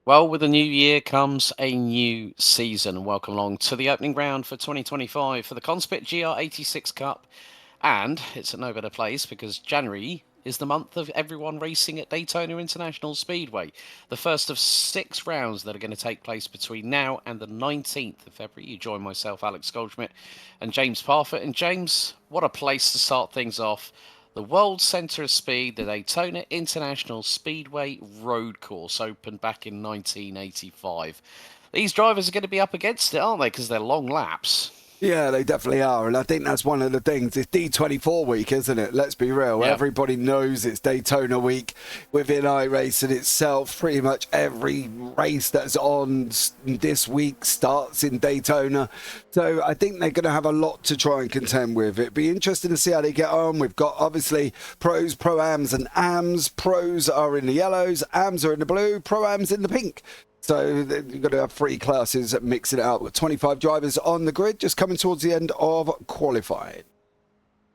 Well, with the new year comes a new season. Welcome along to the opening round for 2025 for the Conspit GR86 Cup. And it's at no better place because January is the month of everyone racing at Daytona International Speedway. The first of 6 rounds that are going to take place between now and the 19th of February. You join myself, Alex Goldschmidt, and James Parfitt. And James, what a place to start things off. The World Centre of Speed, the Daytona International Speedway Road Course, opened back in 1985. These drivers are going to be up against it, aren't they? Because they're long laps. Yeah, they definitely are. And I think that's one of the things. It's D24 week, isn't it? Let's be real. Yeah. Everybody knows it's Daytona week within iRacing itself. Pretty much every race that's on this week starts in Daytona. So I think they're going to have a lot to try and contend with. It'd be interesting to see how they get on. We've got obviously pros, pro-ams and AMs. Pros are in the yellows, AMs are in the blue, pro-ams in the pink. So you've got to have 3 classes mixing it out with 25 drivers on the grid, just coming towards the end of qualifying.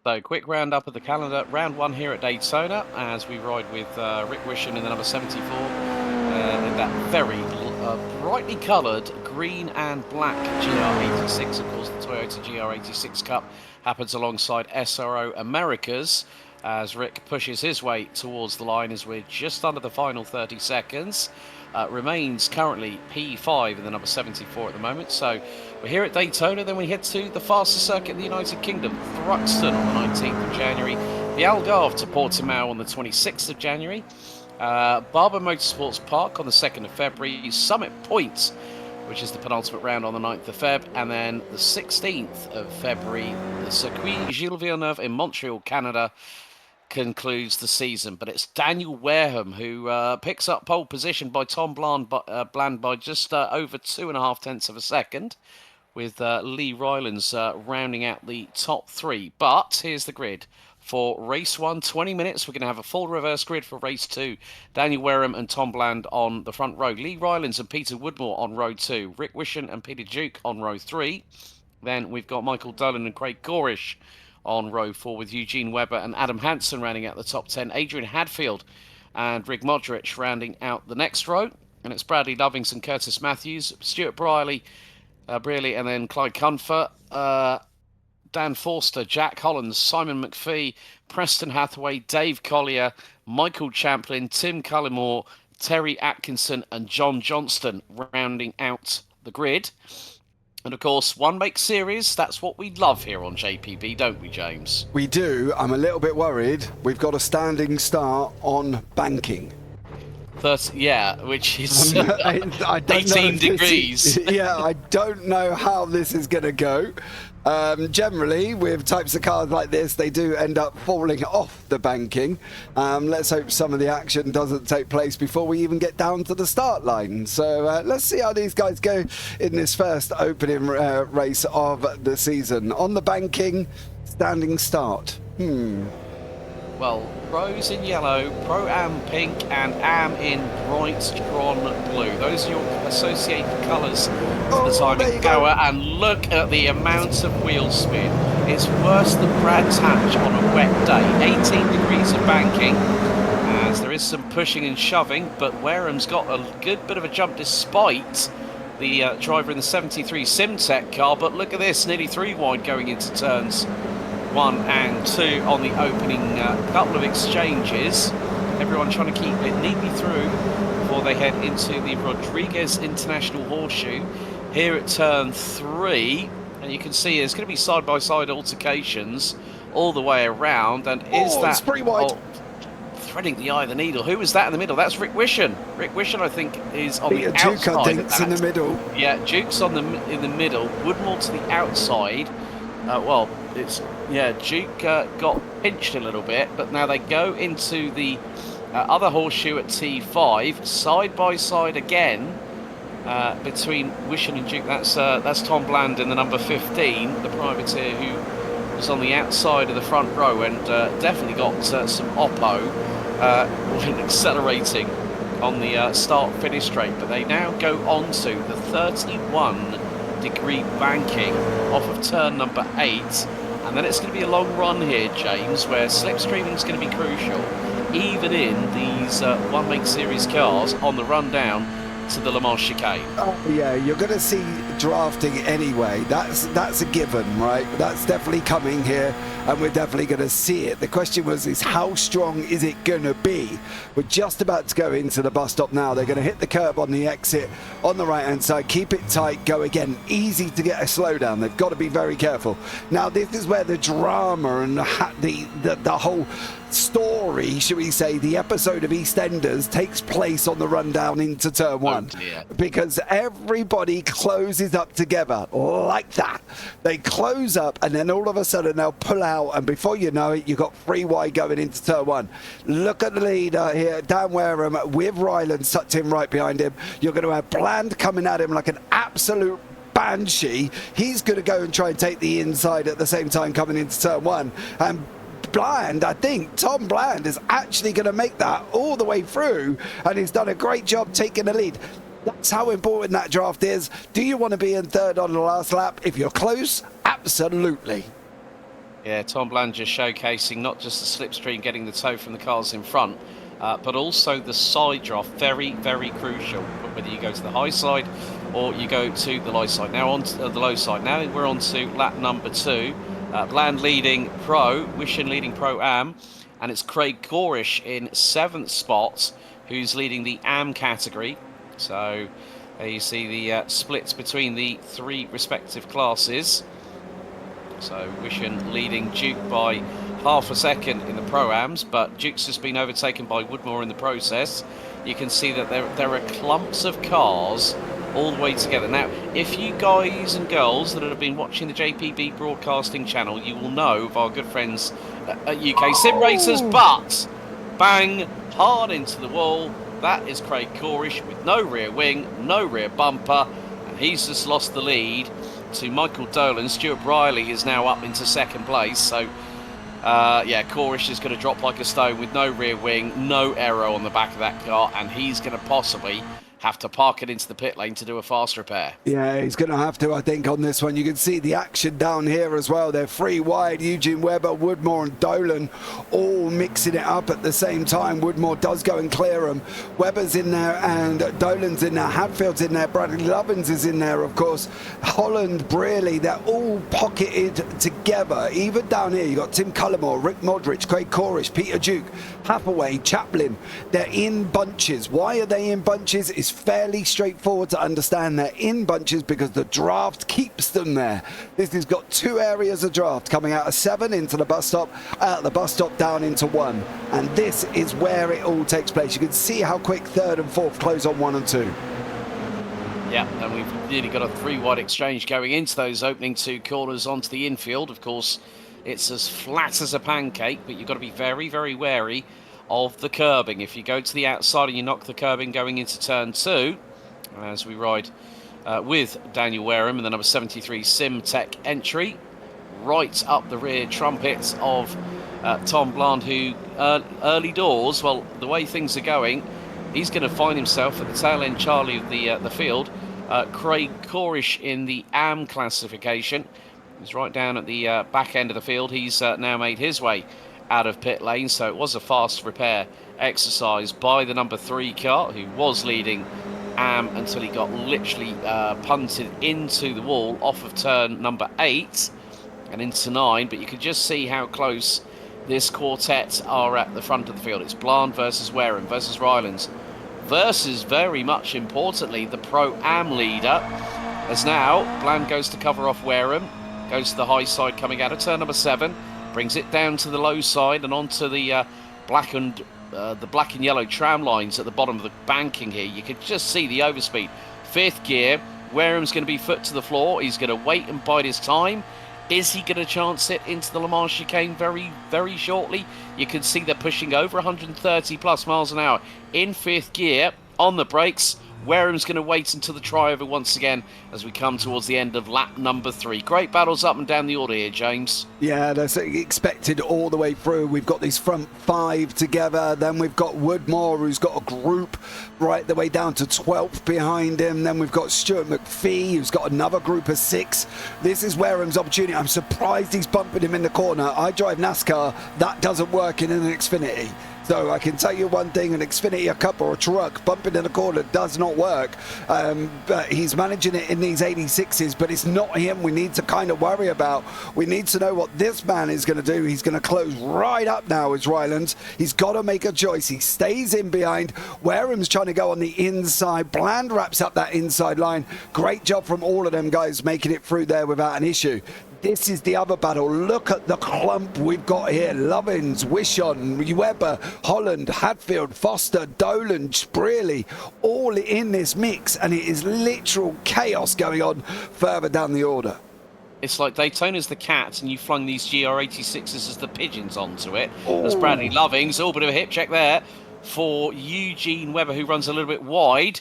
So quick round up of the calendar. Round 1 here at Daytona as we ride with Rick Wishon in the number 74 in that very brightly coloured green and black GR86. Of course, the Toyota GR86 Cup happens alongside SRO Americas as Rick pushes his way towards the line as we're just under the final 30 seconds. Remains currently P5 in the number 74 at the moment. So we're here at Daytona, then we head to the fastest circuit in the United Kingdom, Thruxton on the 19th of January, the Algarve to Portimao on the 26th of January, Barber Motorsports Park on the 2nd of February, Summit Point, which is the penultimate round on the 9th of Feb, and then the 16th of February, the Circuit Gilles Villeneuve in Montreal, Canada, concludes the season. But it's Daniel Wareham who picks up pole position by Tom Bland by just over 2.5 tenths of a second, with Lee Rylands rounding out the top 3. But here's the grid for race 1, 20 minutes. We're going to have a full reverse grid for race 2. Daniel Wareham and Tom Bland on the front row, Lee Rylands and Peter Woodmore on row 2, Rick Wishon and Peter Duke on row 3. Then we've got Michael Dolan and Craig Gorish on row 4 with Eugene Webber and Adam Hansen rounding out the top 10. Adrian Hadfield and Rig Modric rounding out the next row. And it's Bradley Lovings and Curtis Matthews, Stuart Brierley, and then Clyde Cunfer, Dan Forster, Jack Hollands, Simon McPhee, Preston Hathaway, Dave Collier, Michael Champlin, Tim Cullimore, Terry Atkinson and John Johnston rounding out the grid. And of course, one make series, that's what we love here on JPB, don't we, James? We do. I'm a little bit worried. We've got a standing start on banking. Which is I don't 18 degrees. Yeah, I don't know how this is going to go. Generally, with types of cars like this, they do end up falling off the banking. Let's hope some of the action doesn't take place before we even get down to the start line. So let's see how these guys go in this first opening race of the season. On the banking, standing start. Well, Rose in yellow, Pro-Am pink, and Am in bright Tron blue. Those are your associated colours for the timing goer. And look at the amount of wheel spin. It's worse than Brad's Hatch on a wet day. 18 degrees of banking, as there is some pushing and shoving, but Wareham's got a good bit of a jump despite the driver in the 73 Simtech car. But look at this, nearly 3 wide going into turns 1 and 2 on the opening couple of exchanges. Everyone trying to keep it neatly through before they head into the Rodriguez International Horseshoe here at turn 3. And you can see there's going to be side-by-side altercations all the way around. And is that... It's pretty wide. Threading the eye of the needle. Who is that in the middle? That's Rick Wishon. Rick Wishon, I think, is on the outside. Duke's in the middle. Yeah, Duke's in the middle. Woodmore to the outside. Duke got pinched a little bit, but now they go into the other horseshoe at T5, side by side again between Wishon and Duke. That's Tom Bland in the number 15, the privateer who was on the outside of the front row and definitely got some oppo when accelerating on the start-finish straight. But they now go on to the 31-degree banking off of turn number 8. And then it's going to be a long run here, James, where slipstreaming is going to be crucial, even in these one-make series cars on the run down to the Le Mans chicane. Oh yeah, you're going to see drafting anyway. That's a given, right? That's definitely coming here, and we're definitely going to see it. The question is how strong is it going to be? We're just about to go into the bus stop now. They're going to hit the curb on the exit on the right-hand side. Keep it tight. Go again. Easy to get a slowdown. They've got to be very careful. Now, this is where the drama and the whole story, should we say, the episode of EastEnders takes place on the rundown into turn one. Because everybody closes up together like that. They close up, and then all of a sudden they'll pull out, and before you know it, you've got 3 wide going into turn one. Look at the leader here, Dan Wareham, with Ryland tucked in right behind him. You're going to have Bland coming at him like an absolute banshee. He's going to go and try and take the inside at the same time coming into turn one. And Bland, I think Tom Bland is actually going to make that all the way through, and he's done a great job taking the lead. That's how important that draft is. Do you want to be in third on the last lap? If you're close, absolutely. Yeah, Tom Bland just showcasing not just the slipstream, getting the tow from the cars in front, but also the side draft. Very, very crucial, whether you go to the high side or you go to the low side. Now on to the low side. Now we're on to lap number 2. Bland leading Pro, Wishin leading Pro-Am, and it's Craig Corish in 7th spot, who's leading the Am category. So there you see the splits between the 3 respective classes. So Wishin leading Duke by half a second in the Pro-Ams, but Duke's just been overtaken by Woodmore in the process. You can see that there are clumps of cars all the way together. Now, if you guys and girls that have been watching the JPB Broadcasting channel, you will know of our good friends at UK Sim Racers, but bang, hard into the wall. That is Craig Corish with no rear wing, no rear bumper, and he's just lost the lead to Michael Dolan. Stuart Riley is now up into 2nd place, so yeah, Corish is going to drop like a stone with no rear wing, no aero on the back of that car, and he's going to possibly have to park it into the pit lane to do a fast repair. Yeah, he's going to have to, I think, on this one. You can see the action down here as well. They're 3 wide. Eugene Webber, Woodmore and Dolan all mixing it up at the same time. Woodmore does go and clear them. Webber's in there and Dolan's in there. Hadfield's in there. Bradley Lovins is in there, of course. Holland, Brearley, they're all pocketed together. Even down here, you've got Tim Cullimore, Rick Modric, Craig Corish, Peter Duke, Hathaway, Chaplin. They're in bunches. Why are they in bunches? It's fairly straightforward to understand. They're in bunches because the draft keeps them there. This has got 2 areas of draft coming out of 7 into the bus stop, out the bus stop down into 1, and this is where it all takes place. You can see how quick 3rd and 4th close on 1 and 2. Yeah, and we've nearly got a 3 wide exchange going into those opening 2 corners onto the infield. Of course, it's as flat as a pancake, but you've got to be very, very wary of the curbing. If you go to the outside and you knock the curbing going into turn 2, as we ride with Daniel Wareham and the number 73 Simtech entry, right up the rear trumpet of Tom Bland, who early doors, well, the way things are going, he's going to find himself at the tail end Charlie of the field. Craig Corish in the Am classification. He's right down at the back end of the field. He's now made his way out of pit lane, so it was a fast repair exercise by the number 3 car, who was leading Am until he got literally punted into the wall off of turn number 8 and into 9. But you can just see how close this quartet are at the front of the field. It's Bland versus Wareham versus Rylands versus, very much importantly, the Pro-Am leader, as now Bland goes to cover off Wareham, goes to the high side coming out of turn number 7, brings it down to the low side and onto the black and yellow tram lines at the bottom of the banking here. You can just see the overspeed. 5th gear, Wareham's going to be foot to the floor. He's going to wait and bide his time. Is he going to chance it into the Le Mans chicane very, very shortly? You can see they're pushing over 130 plus miles an hour in 5th gear on the brakes. Wareham's going to wait until the try-over once again as we come towards the end of lap number 3. Great battles up and down the order here, James. Yeah, that's expected all the way through. We've got these front 5 together. Then we've got Woodmore, who's got a group right the way down to 12th behind him. Then we've got Stuart McPhee, who's got another group of 6. This is Wareham's opportunity. I'm surprised he's bumping him in the corner. I drive NASCAR. That doesn't work in an Xfinity. So I can tell you one thing, an Xfinity, a Cup or a truck bumping in the corner does not work. But he's managing it in these 86s, but it's not him we need to kind of worry about. We need to know what this man is going to do. He's going to close right up now as Ryland. He's got to make a choice. He stays in behind. Wareham's trying to go on the inside. Bland wraps up that inside line. Great job from all of them guys making it through there without an issue. This is the other battle. Look at the clump we've got here. Lovins, Wishon, Webber, Holland, Hadfield, Foster, Dolan, Spreely, all in this mix, and it is literal chaos going on further down the order. It's like Daytona's the cat, and you flung these GR86s as the pigeons onto it. Oh. As Bradley Lovings, a bit of a hip check there for Eugene Webber, who runs a little bit wide.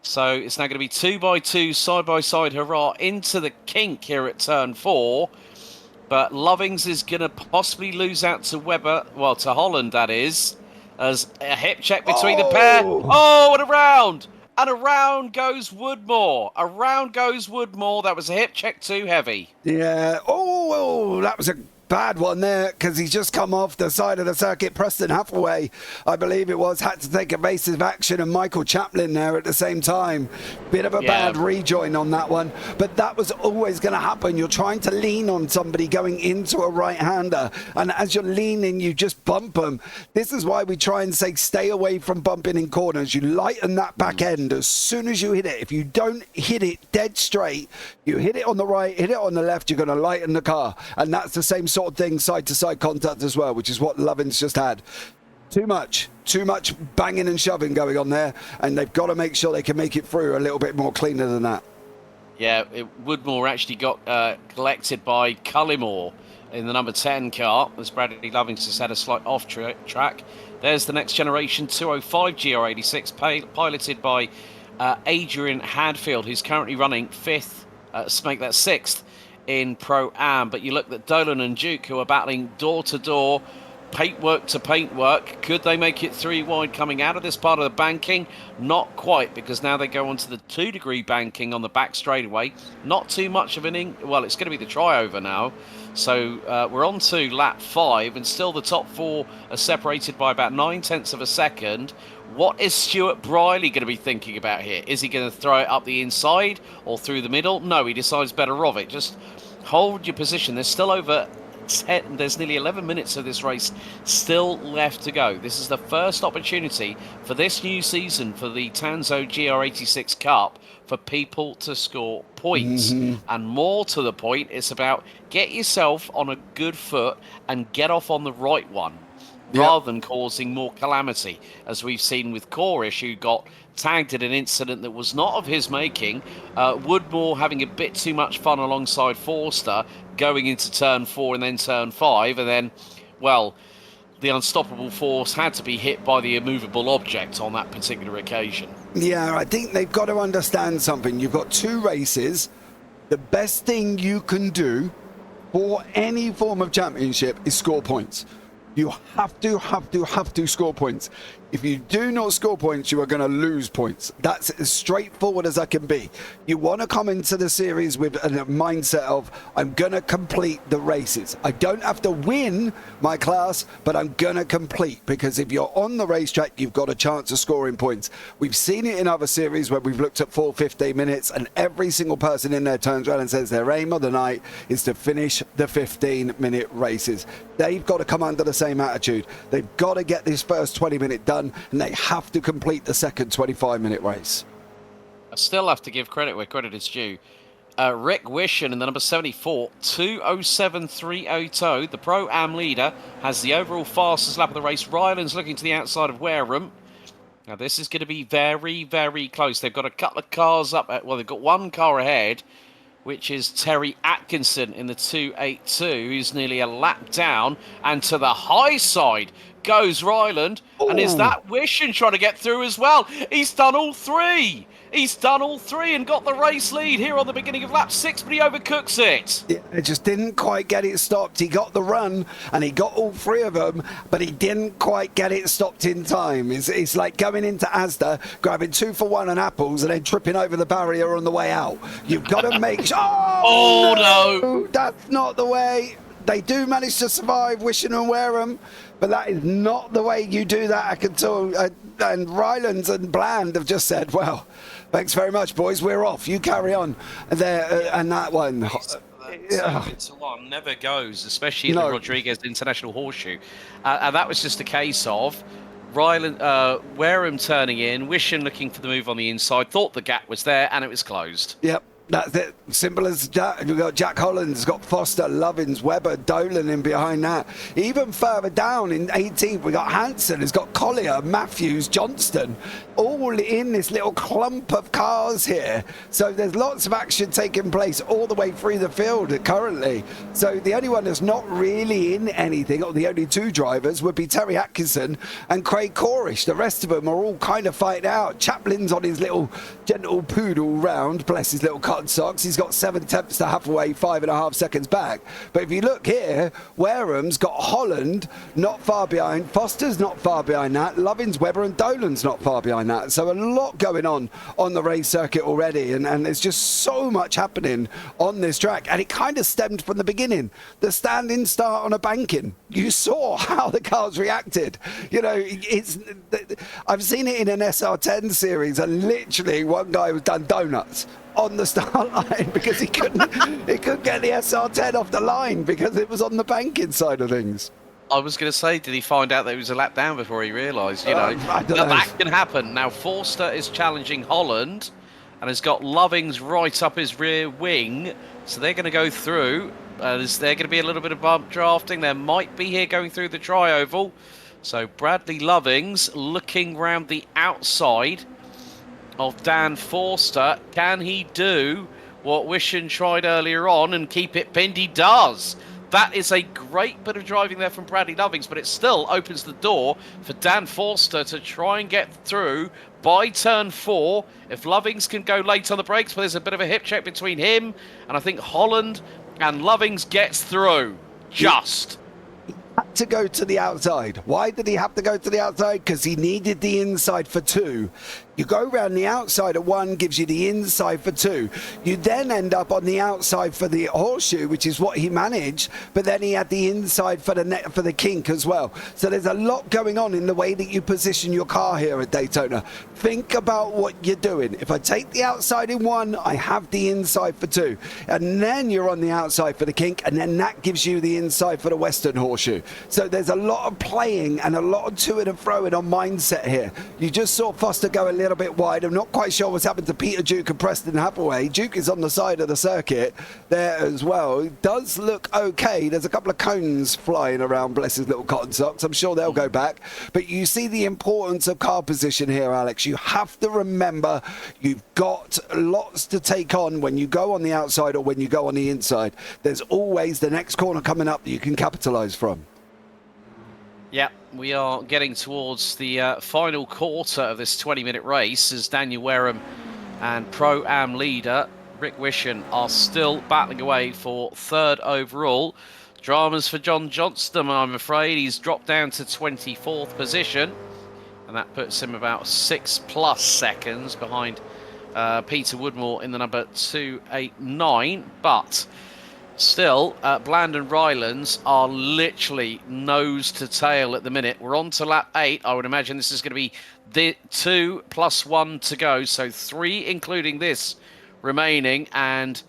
So it's now going to be 2x2, side-by-side hurrah into the kink here at turn 4. But Lovings is going to possibly lose out to Webber, well, to Holland, that is, as a hip check between the pair. Oh, and around! And around goes Woodmore. Around goes Woodmore. That was a hip check too heavy. Yeah. Oh, that was a bad one there, because he's just come off the side of the circuit. Preston Hathaway, I believe it was, had to take evasive action, and Michael Chaplin there at the same time. Bit of a bad rejoin on that one, but that was always going to happen. You're trying to lean on somebody going into a right-hander, and as you're leaning, you just bump them. This is why we try and say stay away from bumping in corners. You lighten that back end as soon as you hit it. If you don't hit it dead straight, you hit it on the right, hit it on the left, you're going to lighten the car, and that's the same sort of thing, side-to-side contact as well, which is what Lovins just had. Too much banging and shoving going on there, and they've got to make sure they can make it through a little bit more cleaner than that. Yeah, Woodmore actually got collected by Cullimore in the number 10 car, as Bradley Lovins has had a slight off-track. There's the next generation 205 GR86, piloted by Adrian Hadfield, who's currently running 5th, make that 6th, in Pro-Am. But you look at Dolan and Duke, who are battling door-to-door, paintwork to paintwork. Could they make it 3 wide coming out of this part of the banking? Not quite, because now they go onto the 2-degree banking on the back straightaway. Not too much of an well, it's going to be the try-over now. So we're on to lap 5, and still the top 4 are separated by about 9/10 of a second. What is Stuart Briley going to be thinking about here? Is he going to throw it up the inside or through the middle? No, he decides better of it. Just hold your position. There's still over 10, there's nearly 11 minutes of this race still left to go. This is the first opportunity for this new season for the Tanso GR86 Cup for people to score points. And more to the point, it's about get yourself on a good foot and get off on the right one, rather than causing more calamity, as we've seen with Corish, who got tagged in an incident that was not of his making. Woodmore having a bit too much fun alongside Forster, going into turn 4 and then turn 5, and then, well, the unstoppable force had to be hit by the immovable object on that particular occasion. Yeah, I think they've got to understand something. You've got 2 races. The best thing you can do for any form of championship is score points. You have to score points. If you do not score points, you are going to lose points. That's as straightforward as I can be. You want to come into the series with a mindset of, I'm going to complete the races. I don't have to win my class, but I'm going to complete, because if you're on the racetrack, you've got a chance of scoring points. We've seen it in other series where we've looked at 4 15 minutes, and every single person in there turns around and says their aim of the night is to finish the 15-minute races. They've got to come under the same attitude. They've got to get this first 20-minute done, and they have to complete the second 25-minute race. I still have to give credit where credit is due. Rick Wishen in the number 74, 2:07.302. The Pro-Am leader has the overall fastest lap of the race. Ryland's looking to the outside of Wareham. Now, this is going to be very, very close. They've got a couple of cars up. Well, they've got one car ahead, which is Terry Atkinson in the 282, who's nearly a lap down. And to the high side goes Ryland. Ooh. And is that Wishen trying to get through as well? He's done all 3. He's done all 3 and got the race lead here on the beginning of lap 6, but he overcooks it. Yeah, it just didn't quite get it stopped. He got the run, and he got all 3 of them, but he didn't quite get it stopped in time. It's like going into Asda, grabbing 2 for 1 on apples, and then tripping over the barrier on the way out. You've got to make sure... Oh, no! That's not the way. They do manage to survive Wishing and Wareham, but that is not the way you do that. And Rylands and Bland have just said, well, thanks very much, boys. We're off. You carry on. And that one... It's one never goes, especially in the Rodriguez International Horseshoe. And that was just a case of Wareham turning in, Wishing looking for the move on the inside, thought the gap was there, and it was closed. Yep. That's it. Simple as that. We've got Jack Holland's got Foster, Lovins, Webber, Dolan in behind that. Even further down in 18th, we got Hanson, who's got Collier, Matthews, Johnston, all in this little clump of cars here. So there's lots of action taking place all the way through the field currently. So the only one that's not really in anything, or the only two drivers, would be Terry Atkinson and Craig Corish. The rest of them are all kind of fighting out. Chaplin's on his little gentle poodle round, bless his little cotton socks. He's got 7 tenths to halfway, 5.5 seconds back. But if you look here, Wareham's got Holland not far behind, Foster's not far behind that, Lovins, Webber and Dolan's not far behind that. So a lot going on the race circuit already, and there's just so much happening on this track. And it kind of stemmed from the beginning. The standing start on a banking. You saw how the cars reacted. You know, I've seen it in an SR10 series, and literally one guy was done donuts on the start line because he couldn't get the SR10 off the line because it was on the banking side of things. I was going to say, did he find out that he was a lap down before he realised? You know, that can happen. Now, Forster is challenging Holland and has got Lovings right up his rear wing. So they're going to go through. Is there going to be a little bit of bump drafting? There might be here going through the tri-oval. So Bradley Lovings looking round the outside of Dan Forster. Can he do what Wishing tried earlier on and keep it pinned? He does. That is a great bit of driving there from Bradley Lovings, but it still opens the door for Dan Forster to try and get through by turn 4. If Lovings can go late on the brakes, but there's a bit of a hip check between him, and I think Holland and Lovings gets through. Just. Had to go to the outside. Why did he have to go to the outside? Because he needed the inside for 2. You go around the outside at 1, gives you the inside for 2. You then end up on the outside for the horseshoe, which is what he managed, but then he had the inside for the kink as well. So there's a lot going on in the way that you position your car here at Daytona. Think about what you're doing. If I take the outside in 1, I have the inside for 2. And then you're on the outside for the kink, and then that gives you the inside for the western horseshoe. So there's a lot of playing and a lot of to-ing and fro-ing on mindset here. You just saw Foster go a little bit wide. I'm not quite sure what's happened to Peter Duke and Preston Hathaway. Duke is on the side of the circuit there as well. It does look okay. There's a couple of cones flying around, bless his little cotton socks. I'm sure they'll go back. But you see the importance of car position here, Alex. You have to remember you've got lots to take on when you go on the outside or when you go on the inside. There's always the next corner coming up that you can capitalize from. Yeah, we are getting towards the final quarter of this 20-minute race as Daniel Wareham and Pro-Am leader Rick Wishing are still battling away for 3rd overall. Dramas for John Johnston, I'm afraid. He's dropped down to 24th position, and that puts him about 6+ seconds behind Peter Woodmore in the number 289, but still, Bland and Rylands are literally nose to tail at the minute. We're on to lap 8. I would imagine this is going to be the 2 + 1 to go. So 3 including this remaining. And,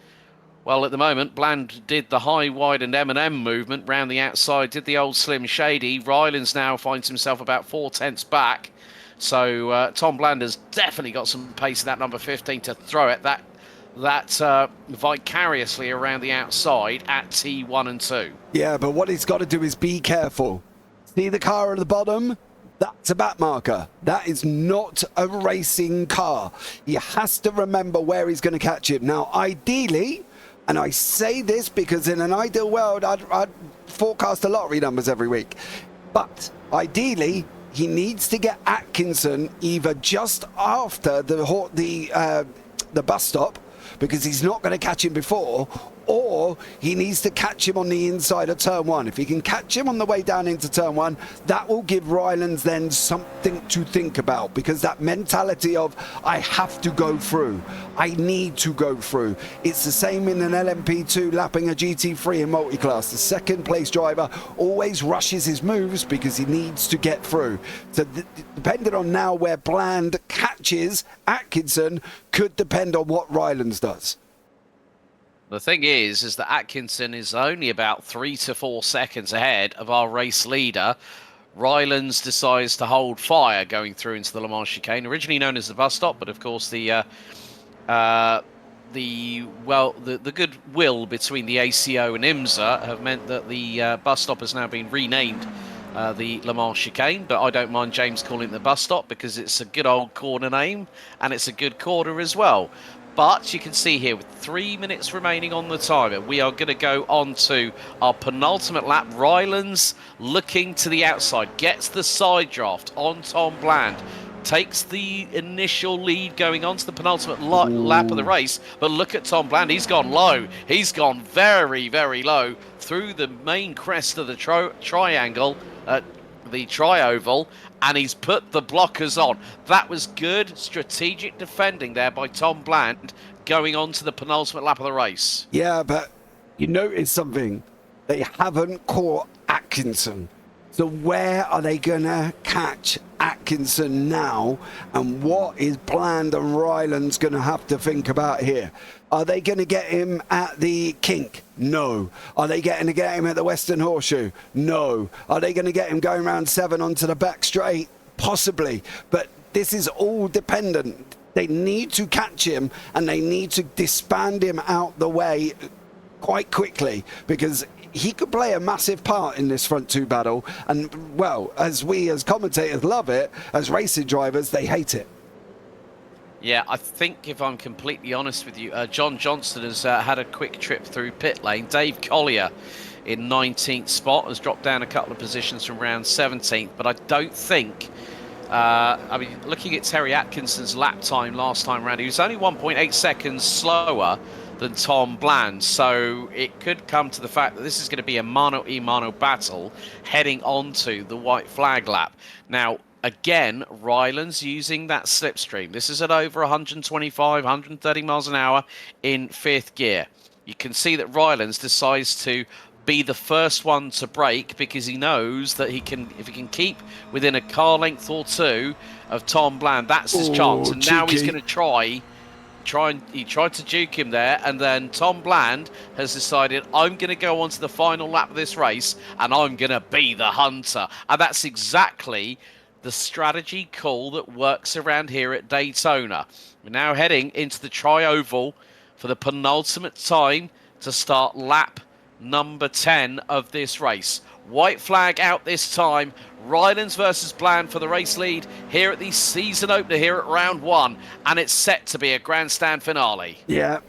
well, at the moment, Bland did the high, wide and M&M movement round the outside, did the old Slim Shady. Rylands now finds himself about 4 tenths back. So Tom Bland has definitely got some pace in that number 15 to throw it. That vicariously around the outside at T1 and 2. Yeah, but what he's got to do is be careful. See the car at the bottom? That's a back marker. That is not a racing car. He has to remember where he's going to catch him. Now, ideally, and I say this because in an ideal world, I'd forecast the lottery numbers every week. But ideally, he needs to get Atkinson either just after the bus stop because he's not going to catch him before, or he needs to catch him on the inside of turn one. If he can catch him on the way down into turn one, that will give Rylands then something to think about, because that mentality of, I have to go through, I need to go through. It's the same in an LMP2 lapping a GT3 in multi-class. The second place driver always rushes his moves because he needs to get through. So depending on now where Bland catches Atkinson could depend on what Rylands does. The thing is that Atkinson is only about 3 to 4 seconds ahead of our race leader. Rylands decides to hold fire going through into the Le Mans chicane, originally known as the bus stop, but of course the goodwill between the ACO and IMSA have meant that the bus stop has now been renamed the Le Mans chicane, but I don't mind James calling it the bus stop because it's a good old corner name and it's a good corner as well. But you can see here with 3 minutes remaining on the timer, we are going to go on to our penultimate lap. Rylands looking to the outside, gets the side draft on Tom Bland, takes the initial lead going on to the penultimate lap of the race. But look at Tom Bland, he's gone low. He's gone very, very low through the main crest of the triangle, the tri-oval, and he's put the blockers on. That was good strategic defending there by Tom Bland going on to the penultimate lap of the race. Yeah, but you notice something. They haven't caught Atkinson. So where are they going to catch Atkinson now? And what is Bland and Rylands going to have to think about here? Are they going to get him at the kink? No. Are they going to get him at the Western Horseshoe? No. Are they going to get him going round 7 onto the back straight? Possibly. But this is all dependent. They need to catch him and they need to disband him out the way quite quickly, because he could play a massive part in this front two battle. And, well, as we as commentators love it, as racing drivers, they hate it. Yeah, I think if I'm completely honest with you, John Johnston has had a quick trip through pit lane. Dave Collier in 19th spot has dropped down a couple of positions from round 17th, but I don't think... I mean, looking at Terry Atkinson's lap time last time round, he was only 1.8 seconds slower than Tom Bland, so it could come to the fact that this is going to be a mano-a-mano battle heading onto the white flag lap. Now, again, Rylands using that slipstream. This is at over 125, 130 miles an hour in 5th gear. You can see that Rylands decides to be the first one to brake because he knows that he can, if he can keep within a car length or two of Tom Bland, that's his chance. And now he's going to try and he tried to juke him there, and then Tom Bland has decided, I'm going to go on to the final lap of this race and I'm going to be the hunter. And that's exactly the strategy call that works around here at Daytona. We're now heading into the tri-oval for the penultimate time to start lap number 10 of this race. White flag out this time. Rylands versus Bland for the race lead here at the season opener here at round 1, and it's set to be a grandstand finale. Yeah,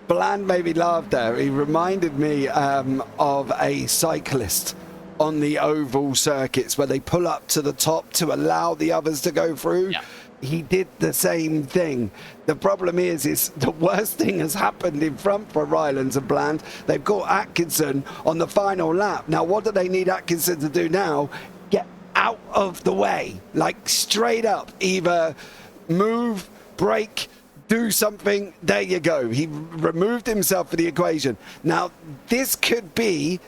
Bland made me laugh there. He reminded me of a cyclist on the oval circuits where they pull up to the top to allow the others to go through. Yeah. He did the same thing. The problem is the worst thing has happened in front for Rylands and Bland. They've got Atkinson on the final lap. Now, what do they need Atkinson to do now? Get out of the way, like straight up. Either move, brake, do something. There you go. He removed himself from the equation. Now, this could be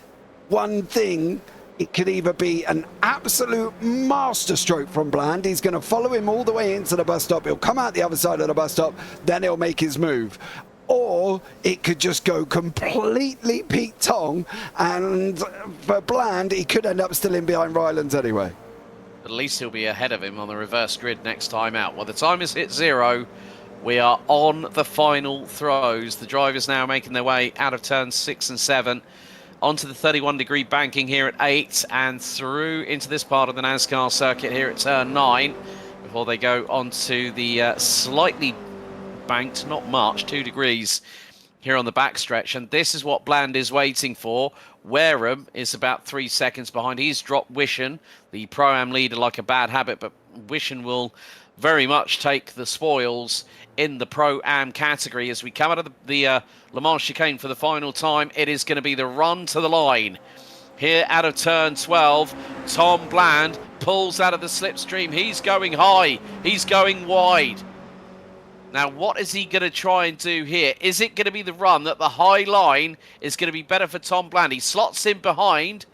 one thing. It could either be an absolute masterstroke from Bland. He's going to follow him all the way into the bus stop. He'll come out the other side of the bus stop. Then he'll make his move. Or it could just go completely Pete Tong. And for Bland, he could end up still in behind Rylands anyway. At least he'll be ahead of him on the reverse grid next time out. Well, the time has hit 0. We are on the final throws. The drivers now making their way out of turns 6 and 7. Onto the 31-degree banking here at 8 and through into this part of the NASCAR circuit here at turn 9 before they go onto the slightly banked, not much, 2 degrees here on the backstretch. And this is what Bland is waiting for. Wareham is about 3 seconds behind. He's dropped Wishen, the Pro-Am leader, like a bad habit, but Wishen will very much take the spoils in the Pro-Am category. As we come out of the Le Mans chicane for the final time, it is going to be the run to the line. Here out of turn 12, Tom Bland pulls out of the slipstream. He's going high. He's going wide. Now, what is he going to try and do here? Is it going to be the run that the high line is going to be better for Tom Bland? He slots in behind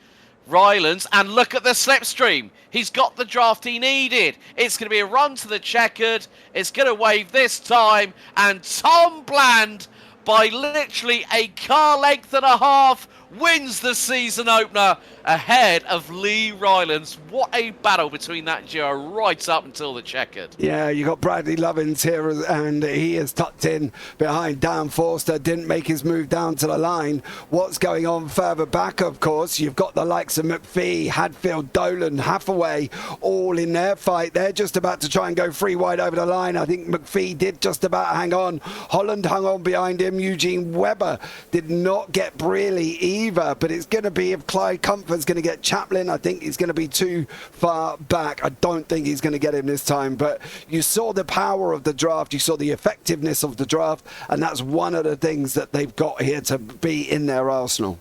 Rylands, and look at the slipstream. He's got the draft he needed. It's going to be a run to the checkered. It's going to wave this time, and Tom Bland, by literally a car length and a half, wins the season opener ahead of Lee Rylands. What a battle between that duo right up until the checkered. Yeah, you got Bradley Lovins here, and he is tucked in behind Dan Forster, didn't make his move down to the line. What's going on further back, of course, you've got the likes of McPhee, Hadfield, Dolan, Hathaway, all in their fight. They're just about to try and go free wide over the line. I think McPhee did just about hang on. Holland hung on behind him. Eugene Webber did not get Brearley either, but it's going to be if Clyde Comfort's going to get Chaplin. I think he's going to be too far back. I don't think he's going to get him this time, but you saw the power of the draft, you saw the effectiveness of the draft, and that's one of the things that they've got here to be in their arsenal.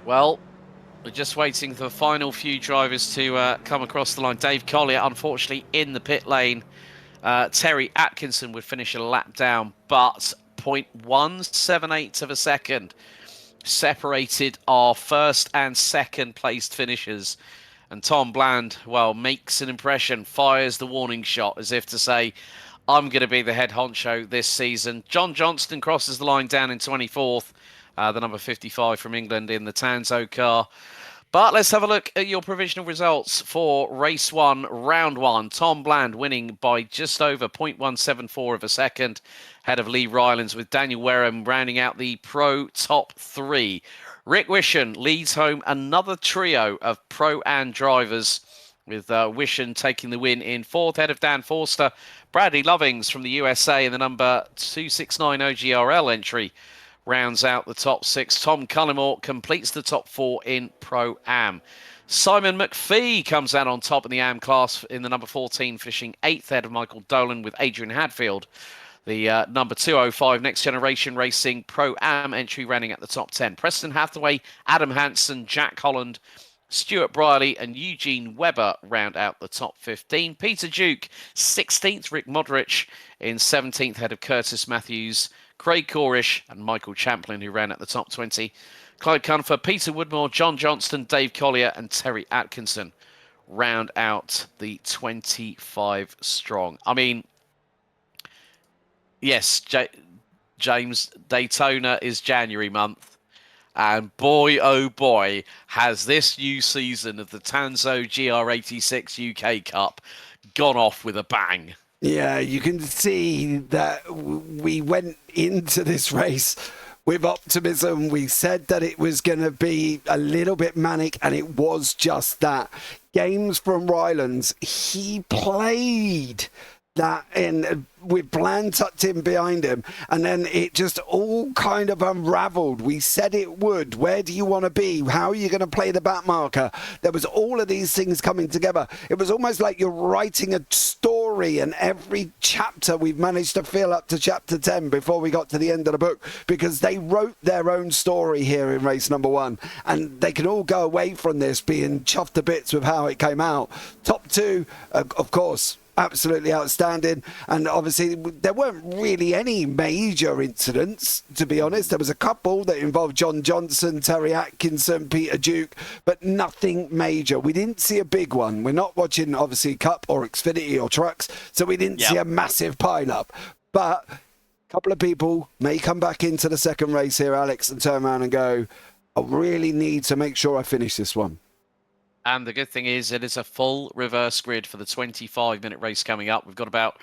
Well, we're just waiting for the final few drivers to come across the line. Dave Collier, unfortunately, in the pit lane. Terry Atkinson would finish a lap down, but 0.178 of a second separated our first and second placed finishers. And Tom Bland, well, makes an impression, fires the warning shot as if to say, I'm going to be the head honcho this season. John Johnston crosses the line down in 24th, the number 55 from England in the Tanso car. But let's have a look at your provisional results for race 1, round 1. Tom Bland winning by just over 0.174 of a second, ahead of Lee Rylands, with Daniel Wareham rounding out the Pro top 3. Rick Wishon leads home another trio of Pro-Am drivers, with Wishon taking the win in 4th, ahead of Dan Forster. Bradley Lovings from the USA in the number 269 OGRL entry rounds out the top 6. Tom Cullimore completes the top 4 in Pro-Am. Simon McPhee comes out on top in the Am class in the number 14, finishing 8th ahead of Michael Dolan, with Adrian Hadfield, the number 205 Next Generation Racing Pro-Am entry, running at the top 10. Preston Hathaway, Adam Hansen, Jack Holland, Stuart Brierley and Eugene Webber round out the top 15. Peter Duke, 16th. Rick Modric in 17th, head of Curtis Matthews, Craig Corish and Michael Champlin, who ran at the top 20. Clyde Cunfer, Peter Woodmore, John Johnston, Dave Collier and Terry Atkinson round out the 25 strong. I mean, yes, James, Daytona is January month. And boy, oh boy, has this new season of the Tanso GR86 UK Cup gone off with a bang. Yeah, you can see that we went into this race with optimism. We said that it was going to be a little bit manic, and it was just that. Games from Rylands, he played that in with Bland tucked in behind him, and then it just all kind of unraveled. We said it would. Where do you want to be? How are you going to play the back marker? There was all of these things coming together. It was almost like you're writing a story, and every chapter we've managed to fill up to chapter 10 before we got to the end of the book, because they wrote their own story here in race number 1, and they can all go away from this being chuffed to bits with how it came out. Top 2, of course, absolutely outstanding, and obviously there weren't really any major incidents, to be honest. There was a couple that involved John Johnson, Terry Atkinson, Peter Duke, but nothing major. We didn't see a big one. We're not watching obviously Cup or Xfinity or Trucks, so we didn't see a massive pile-up. But a couple of people may come back into the second race here, Alex, and turn around and go, I really need to make sure I finish this one. And the good thing is it is a full reverse grid for the 25-minute race coming up. We've got about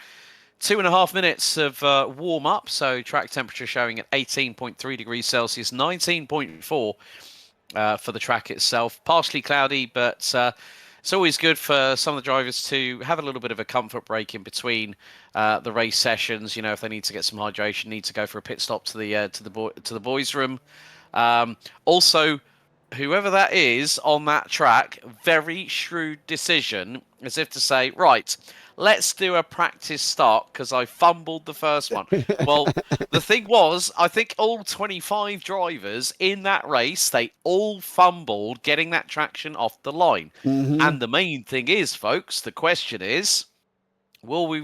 2.5 minutes of warm-up, so track temperature showing at 18.3 degrees Celsius, 19.4 for the track itself. Partially cloudy, but it's always good for some of the drivers to have a little bit of a comfort break in between the race sessions. You know, if they need to get some hydration, need to go for a pit stop to the boys' room. Also, whoever that is on that track, very shrewd decision, as if to say, right, let's do a practice start because I fumbled the first one. Well, the thing was, I think all 25 drivers in that race, they all fumbled getting that traction off the line. And the main thing is, folks, the question is, will we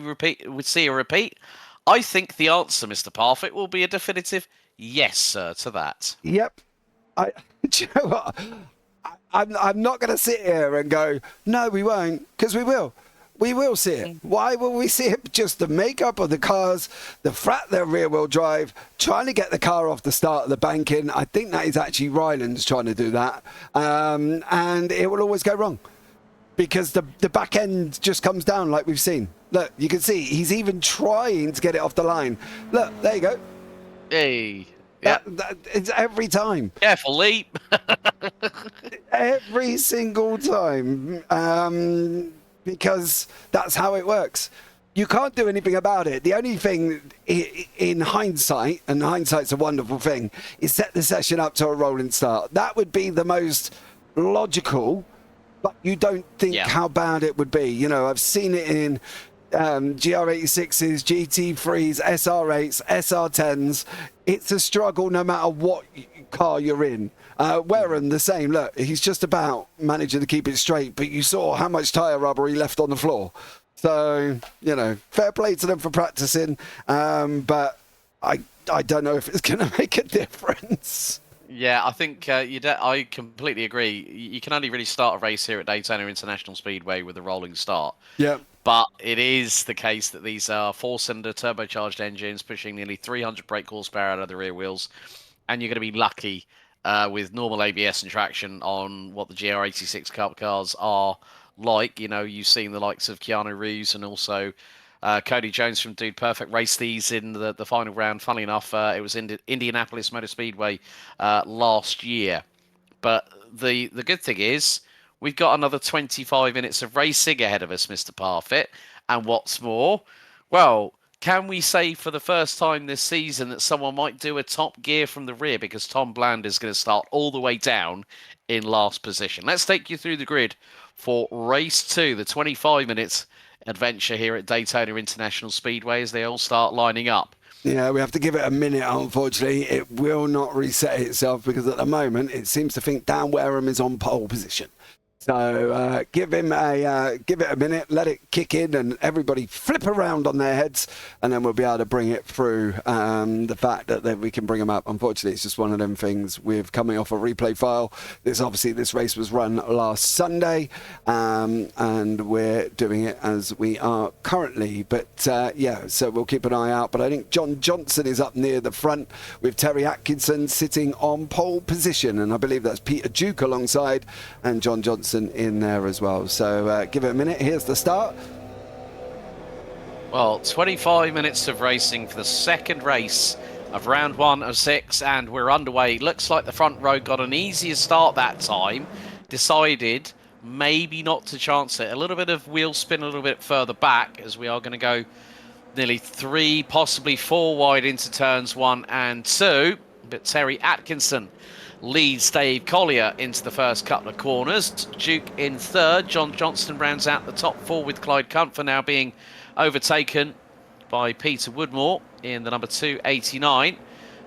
see a repeat? I think the answer, Mr. Parfitt, will be a definitive yes, sir, to that. Yep. Do you know what? I'm not going to sit here and go, no, we won't, because we will. We will see it. Why will we see it? Just the makeup of the cars, the fact they're rear-wheel drive, trying to get the car off the start of the banking. I think that is actually Ryland's trying to do that. And it will always go wrong because the back end just comes down like we've seen. Look, you can see he's even trying to get it off the line. Look, there you go. Hey. Yeah, it's every time. Careful, leap. Every single time. Because that's how it works. You can't do anything about it. The only thing in hindsight, and hindsight's a wonderful thing, is set the session up to a rolling start. That would be the most logical, but you don't think how bad it would be. You know, I've seen it in GR86s, GT3s, SR8s, SR10s. It's a struggle no matter what car you're in. Warren, the same. Look, he's just about managing to keep it straight, but you saw how much tyre rubber he left on the floor. So, you know, fair play to them for practicing, but I don't know if it's going to make a difference. Yeah, I think I completely agree. You can only really start a race here at Daytona International Speedway with a rolling start. Yeah. But it is the case that these are four-cylinder turbocharged engines pushing nearly 300 brake horsepower out of the rear wheels. And you're going to be lucky with normal ABS and traction on what the GR86 Cup cars are like. You know, you've seen the likes of Keanu Reeves and also Cody Jones from Dude Perfect race these in the final round. Funnily enough, it was in Indianapolis Motor Speedway last year. But the good thing is we've got another 25 minutes of racing ahead of us, Mr. Parfitt. And what's more, well, can we say for the first time this season that someone might do a top gear from the rear because Tom Bland is going to start all the way down in last position? Let's take you through the grid for race 2, the 25 minutes adventure here at Daytona International Speedway as they all start lining up. Yeah, we have to give it a minute, unfortunately. It will not reset itself because at the moment it seems to think Dan Wareham is on pole position. So give it a minute, let it kick in, and everybody flip around on their heads, and then we'll be able to bring it through. The fact that we can bring them up, unfortunately, it's just one of them things with coming off a replay file. This race was run last Sunday, and we're doing it as we are currently. But yeah, so we'll keep an eye out. But I think John Johnson is up near the front with Terry Atkinson sitting on pole position, and I believe that's Peter Duke alongside, and John Johnson in there as well. So give it a minute. Here's the start. Well, 25 minutes of racing for the second race of round 1 of 6, and we're underway. Looks like the front row got an easier start that time. Decided maybe not to chance it. A little bit of wheel spin a little bit further back as we are going to go nearly 3, possibly 4 wide into turns 1 and 2. But Terry Atkinson leads Dave Collier into the first couple of corners. Duke in third. John Johnston rounds out the top 4 with Clyde Comfer now being overtaken by Peter Woodmore in the number 289.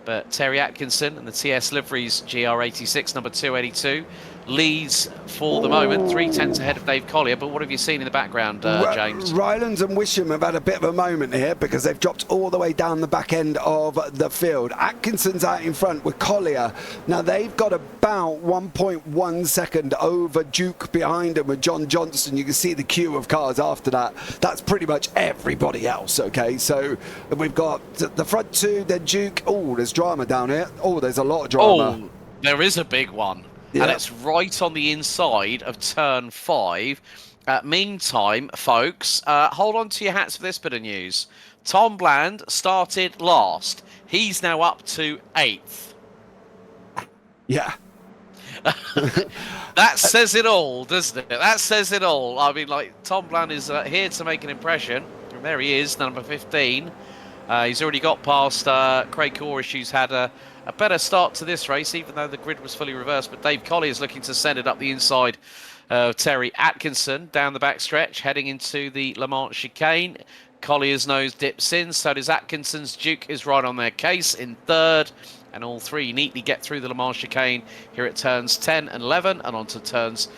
But Terry Atkinson and the TS Liveries GR86 number 282 leads for the moment, 3/10 ahead of Dave Collier. But what have you seen in the background, James? Rylands and Wisham have had a bit of a moment here because they've dropped all the way down the back end of the field. Atkinson's out in front with Collier. Now they've got about 1.1 second over Duke behind him with John Johnston. You can see the queue of cars after that. That's pretty much everybody else, okay? So we've got the front 2, then Duke. Oh, there's drama down here. Oh, there's a lot of drama. Oh, there is a big one. Yeah. And it's right on the inside of turn 5. Meantime, folks, hold on to your hats for this bit of news. Tom Bland started last. He's now up to 8th. Yeah. That says it all, doesn't it? That says it all. I mean, like, Tom Bland is here to make an impression. And there he is, number 15. He's already got past Craig Corrish, who's had a a better start to this race, even though the grid was fully reversed. But Dave Colley is looking to send it up the inside. Terry Atkinson down the backstretch, heading into the Le Mans chicane. Collier's nose dips in, so does Atkinson's. Duke is right on their case in third, and all three neatly get through the Le Mans chicane here at turns 10 and 11 and onto turns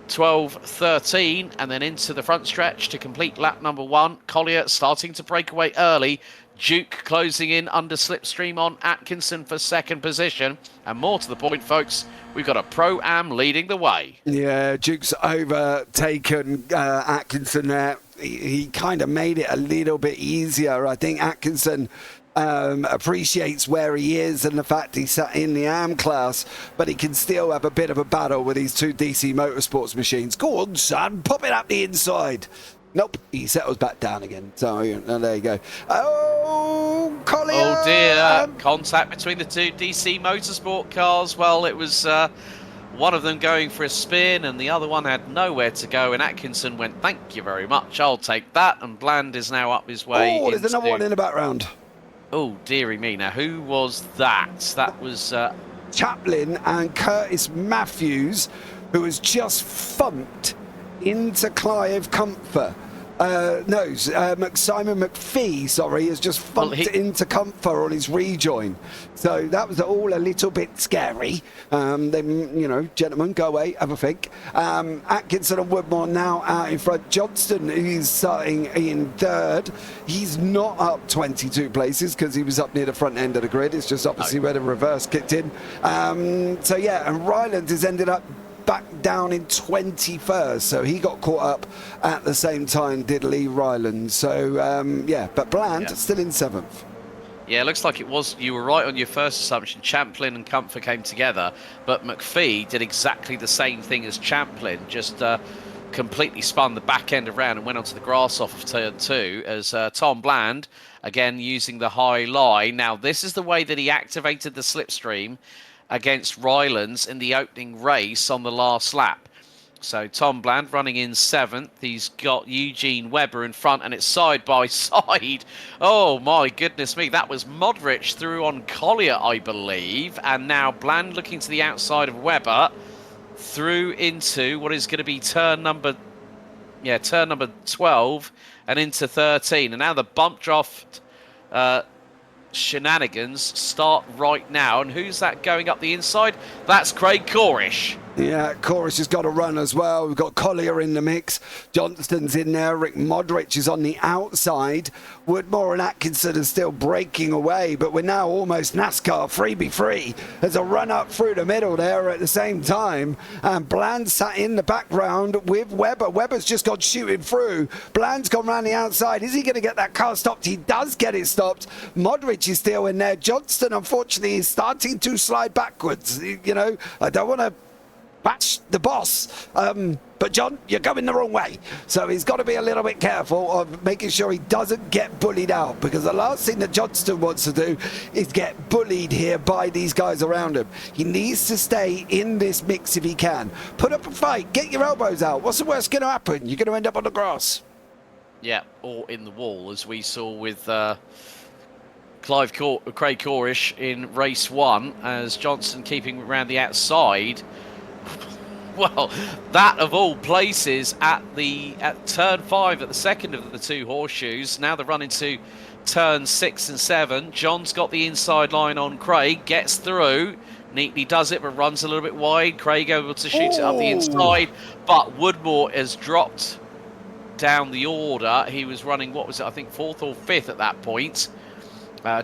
12, 13, and then into the front stretch to complete lap number 1. Collier starting to break away early. Duke closing in under slipstream on Atkinson for second position. And more to the point, folks, we've got a Pro-Am leading the way. Yeah, Duke's overtaken Atkinson there. He kind of made it a little bit easier. I think Atkinson appreciates where he is and the fact he sat in the AM class, but he can still have a bit of a battle with these two DC Motorsports machines. Go on, son, pop it up the inside. Nope, he settles back down again. So there you go. Oh, Collier! Oh dear, contact between the two DC Motorsport cars. Well, it was one of them going for a spin and the other one had nowhere to go, and Atkinson went, thank you very much, I'll take that, and Bland is now up his way. Oh, there's another one in the background. Oh, dearie me. Now, who was that? That was Chaplin and Curtis Matthews, who has just thumped into Clive Comfort. Simon McPhee, sorry, has just thumped into Comfort on his rejoin. So that was all a little bit scary. Then, gentlemen, go away, have a think. Atkinson and Woodmore now out in front. Johnston is starting in third. He's not up 22 places because he was up near the front end of the grid. It's just obviously where the reverse kicked in. And Ryland has ended up back down in 21st, so he got caught up at the same time did Lee Ryland. So but Bland still in 7th. Yeah, it looks like it was. You were right on your first assumption. Champlin and Comfort came together, but McPhee did exactly the same thing as Champlin, just completely spun the back end around and went onto the grass off of turn 2 as Tom Bland, again using the high line. Now, this is the way that he activated the slipstream against Rylands in the opening race on the last lap. So Tom Bland running in 7th. He's got Eugene Webber in front, and it's side by side. Oh my goodness me, that was Modric through on Collier, I believe, and now Bland looking to the outside of Webber through into what is going to be turn number 12 and into 13. And now the bump draft shenanigans start right now, and who's that going up the inside? That's Craig Corish. Yeah, Corish has got a run as well. We've got Collier in the mix. Johnston's in there. Rick Modric is on the outside. Woodmore and Atkinson are still breaking away, but we're now almost NASCAR 3v3. There's a run up through the middle there at the same time, and Bland sat in the background with Webber. Webber's just gone shooting through. Bland's gone round the outside. Is he going to get that car stopped? He does get it stopped. Modric is still in there. Johnston, unfortunately, is starting to slide backwards. I don't want to batch the boss, but John, you're going the wrong way, so he's got to be a little bit careful of making sure he doesn't get bullied out, because the last thing that Johnston wants to do is get bullied here by these guys around him. He needs to stay in this mix if he can. Put up a fight, get your elbows out. What's the worst going to happen? You're going to end up on the grass. Yeah, or in the wall, as we saw with Craig Corish in race 1, as Johnson keeping around the outside. Well, that of all places at turn 5 at the second of the two horseshoes. Now they're running to turn 6 and 7. John's got the inside line on Craig, gets through, neatly does it, but runs a little bit wide. Craig able to shoot it up the inside, but Woodmore has dropped down the order. He was running, what was it, I think 4th or 5th at that point.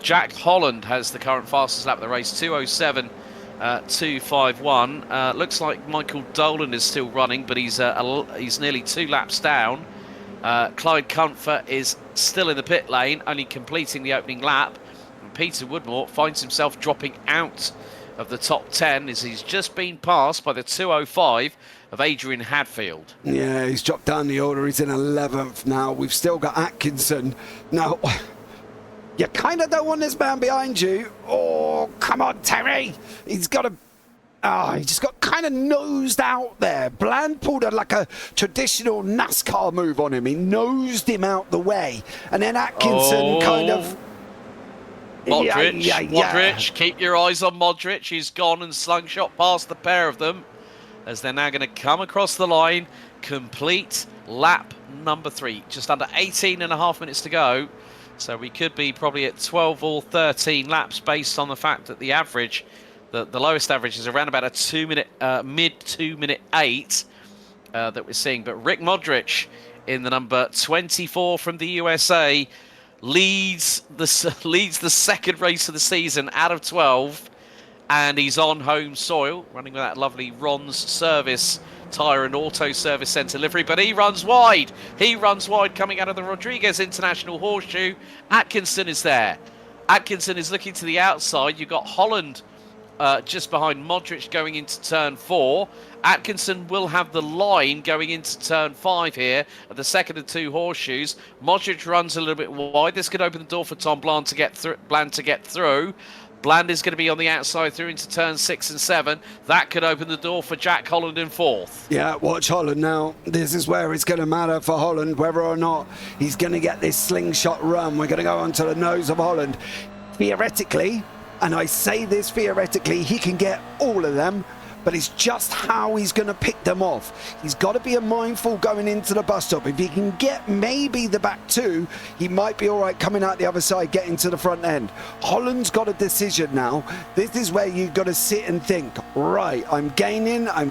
Jack Holland has the current fastest lap of the race, 2:07. 2:51. Looks like Michael Dolan is still running, but he's nearly 2 laps down. Clyde Comfort is still in the pit lane, only completing the opening lap. And Peter Woodmore finds himself dropping out of the top 10 as he's just been passed by the 2:05 of Adrian Hadfield. Yeah, he's dropped down the order. He's in 11th now. We've still got Atkinson. Now, you kind of don't want this man behind you. Oh, come on, Terry. He's got he just got kind of nosed out there. Bland pulled like a traditional NASCAR move on him. He nosed him out the way. And then Atkinson kind of Modric, keep your eyes on Modric. He's gone and slungshot past the pair of them as they're now going to come across the line, complete lap number 3. Just under 18 and a half minutes to go. So we could be probably at 12 or 13 laps based on the fact that the average, the lowest average is around about a 2 minute, mid 2 minute 8 that we're seeing. But Rick Modric in the number 24 from the USA leads the second race of the season out of 12, and he's on home soil, running with that lovely Ron's Service Tyre and Auto Service Centre livery, but he runs wide. He runs wide coming out of the Rodriguez International Horseshoe. Atkinson is there. Atkinson is looking to the outside. You've got Holland just behind Modric going into turn 4. Atkinson will have the line going into turn 5 here at the second of 2 horseshoes. Modric runs a little bit wide. This could open the door for Tom Bland to get through. Bland is going to be on the outside through into turn 6 and 7. That could open the door for Jack Holland in 4th. Yeah, watch Holland now. This is where it's going to matter for Holland, whether or not he's going to get this slingshot run. We're going to go onto the nose of Holland. Theoretically, and I say this theoretically, he can get all of them, but it's just how he's going to pick them off. He's got to be mindful going into the bus stop. If he can get maybe the back 2, he might be all right coming out the other side, getting to the front end. Holland's got a decision now. This is where you've got to sit and think, right, I'm gaining. I'm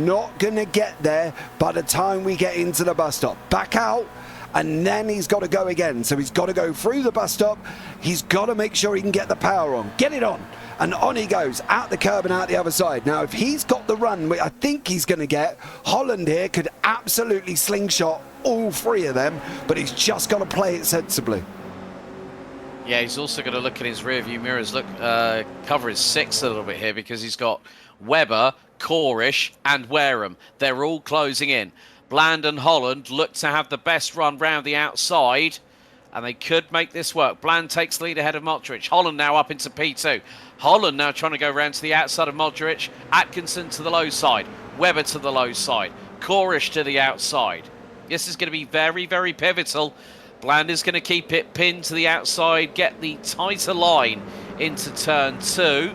not going to get there by the time we get into the bus stop. Back out. And then he's got to go again. So he's got to go through the bus stop. He's got to make sure he can get the power on. Get it on. And on he goes, out the curb and out the other side. Now, if he's got the run, which I think he's going to get, Holland here could absolutely slingshot all 3 of them, but he's just got to play it sensibly. Yeah, he's also got to look at his rear view mirrors. Look, cover his 6 a little bit here because he's got Webber, Corish and Wareham. They're all closing in. Bland and Holland look to have the best run round the outside, and they could make this work. Bland takes lead ahead of Modric. Holland now up into P2. Holland now trying to go round to the outside of Modric. Atkinson to the low side. Webber to the low side. Corish to the outside. This is going to be very, very pivotal. Bland is going to keep it pinned to the outside, get the tighter line into turn 2.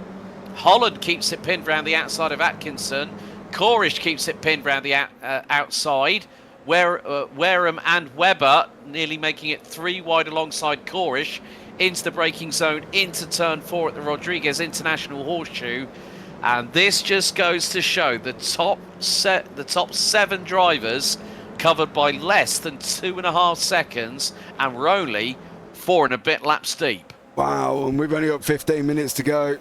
Holland keeps it pinned round the outside of Atkinson. Corish keeps it pinned round the outside. Wareham and Webber nearly making it 3 wide alongside Corish into the braking zone, into turn 4 at the Rodriguez International Horseshoe. And this just goes to show the top 7 drivers covered by less than 2.5 seconds, and we're only 4 and a bit laps deep. Wow, and we've only got 15 minutes to go.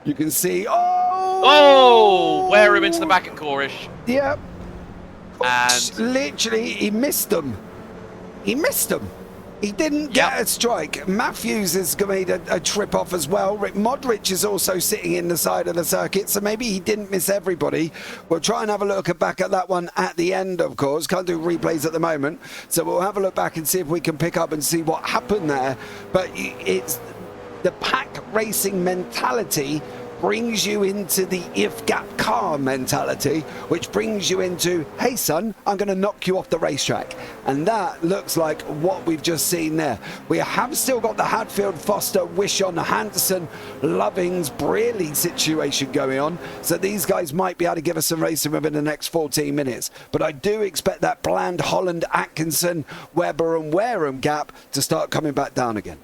You can see, Wareham into the back at Corish. Yep. And literally, he missed them. He didn't get a strike. Matthews has made a trip off as well. Rick Modric is also sitting in the side of the circuit, so maybe he didn't miss everybody. We'll try and have a look back at that one at the end, of course. Can't do replays at the moment, so we'll have a look back and see if we can pick up and see what happened there. But it's the pack racing mentality brings you into the if gap car mentality, which brings you into, hey son, I'm going to knock you off the racetrack. And that looks like what we've just seen there. We have still got the Hadfield, Foster, Wishon, Hanson, Lovings, Brearley situation going on. So these guys might be able to give us some racing within the next 14 minutes. But I do expect that Bland, Holland, Atkinson, Webber and Wareham gap to start coming back down again.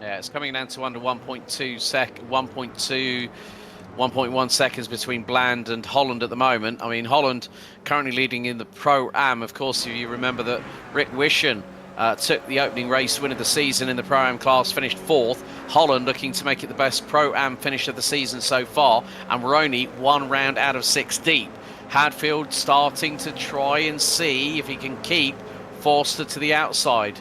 Yeah, it's coming down to under 1.1 seconds between Bland and Holland at the moment. I mean, Holland currently leading in the Pro-Am. Of course, if you remember that Rick Wishon took the opening race win of the season in the Pro-Am class, finished 4th. Holland looking to make it the best Pro-Am finish of the season so far, and we're only 1 round out of 6 deep. Hadfield starting to try and see if he can keep Forster to the outside.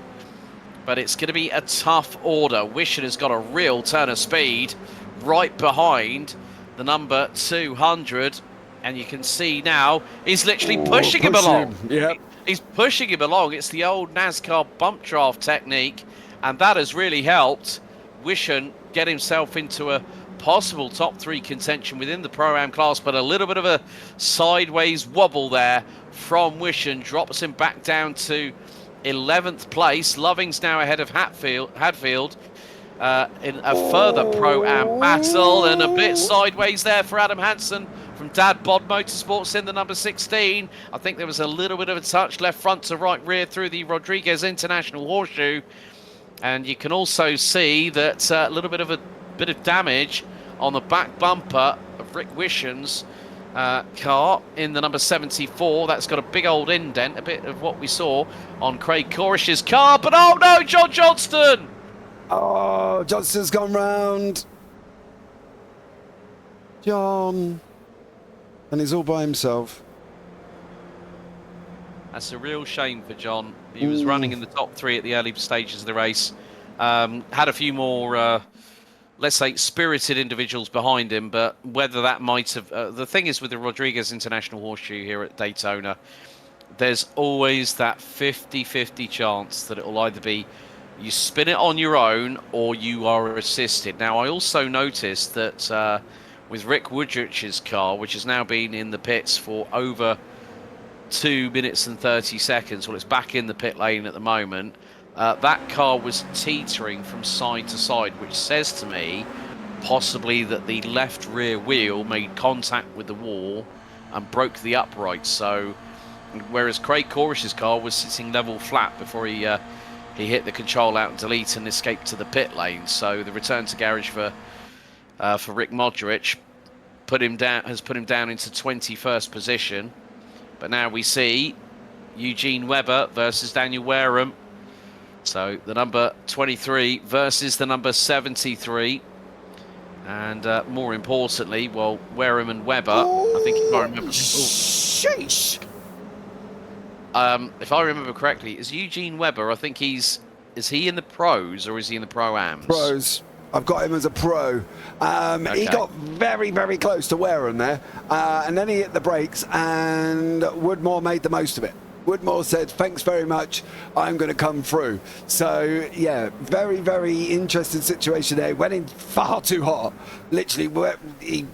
But it's going to be a tough order. Wishon has got a real turn of speed right behind the number 200. And you can see now he's literally pushing him along. Yep. He's pushing him along. It's the old NASCAR bump draft technique. And that has really helped Wishon get himself into a possible top 3 contention within the Pro-Am class. But a little bit of a sideways wobble there from Wishon drops him back down to 11th place. Loving's now ahead of Hadfield. In a further Pro-Am battle, and a bit sideways there for Adam Hansen from Dad Bod Motorsports in the number 16. I think there was a little bit of a touch left front to right rear through the Rodriguez International Horseshoe, and you can also see that a little bit of damage on the back bumper of Rick Wisham's car in the number 74. That's got a big old indent, a bit of what we saw on Craig Corish's car, but oh no, John Johnston! Oh, Johnston's gone round. John. And he's all by himself. That's a real shame for John. He was running in the top 3 at the early stages of the race. Had a few more, let's say, spirited individuals behind him, but whether that might have... the thing is with the Rodriguez International Horseshoe here at Daytona, there's always that 50-50 chance that it will either be you spin it on your own or you are assisted. Now, I also noticed that with Rick Woodrich's car, which has now been in the pits for over 2 minutes and 30 seconds, well, it's back in the pit lane at the moment, that car was teetering from side to side, which says to me possibly that the left rear wheel made contact with the wall and broke the upright. So, whereas Craig Corish's car was sitting level flat before he hit the control out and delete and escaped to the pit lane. So the return to garage for Rick Modric has put him down into 21st position. But now we see Eugene Webber versus Daniel Wareham. So the number 23 versus the number 73. And more importantly, well, Wareham and Webber, I think if I remember... Sheesh! If I remember correctly, is Eugene Webber, I think is he in the pros or is he in the Pro-Ams? Pros. I've got him as a pro. Okay. He got very, very close to Wareham there, and then he hit the brakes, and Woodmore made the most of it. Woodmore said, thanks very much, I'm going to come through. So, yeah, very, very interesting situation there. Went in far too hot. Literally, he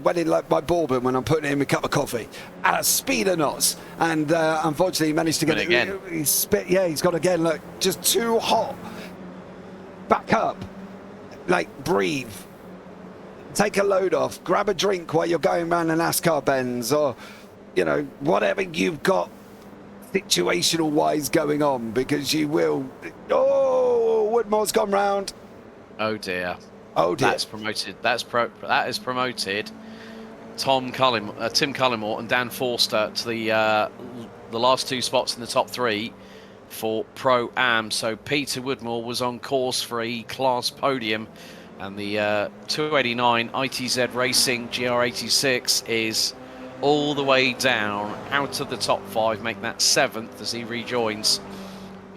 went in like my bourbon when I'm putting him a cup of coffee at a speed of knots. And unfortunately, he managed to get it again. He's got again, look, just too hot. Back up. Like, breathe. Take a load off. Grab a drink while you're going around the NASCAR bends, or, you know, whatever you've got situational wise going on, because you will... Oh, Woodmore's gone round. Oh dear. Oh dear. That's promoted. That is promoted Tim Cullimore and Dan Forster to the last 2 spots in the top 3 for Pro-Am. So Peter Woodmore was on course for a class podium, and the 289 ITZ Racing GR86 is all the way down out of the top 5, making that 7th as he rejoins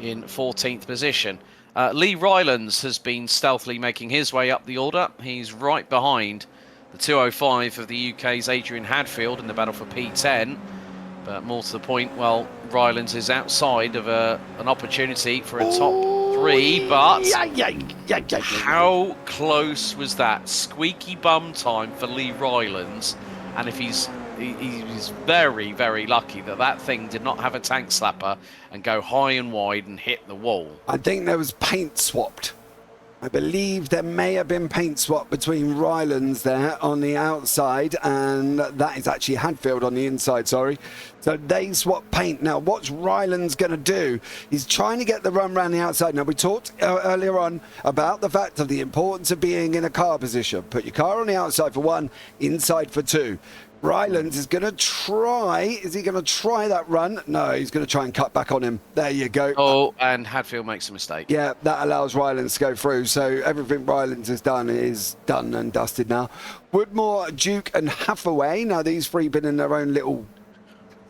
in 14th position. Lee Rylands has been stealthily making his way up the order. He's right behind the 205 of the UK's Adrian Hadfield in the battle for P10. But more to the point, well, Rylands is outside of an opportunity for a top 3, but how close was that? Squeaky bum time for Lee Rylands, and if he's very, very lucky that thing did not have a tank slapper and go high and wide and hit the wall. I think there was paint swapped. I believe there may have been paint swap between Rylands there on the outside, and that is actually Hadfield on the inside, sorry. So they swapped paint. Now, what's Rylands going to do? He's trying to get the run around the outside. Now, we talked earlier on about the fact of the importance of being in a car position. Put your car on the outside for 1, inside for 2. Rylands is going to try. Is he going to try that run? No, he's going to try and cut back on him. There you go. Oh, and Hadfield makes a mistake. Yeah, that allows Rylands to go through. So everything Rylands has done is done and dusted now. Woodmore, Duke and Hathaway. Now, these 3 been in their own little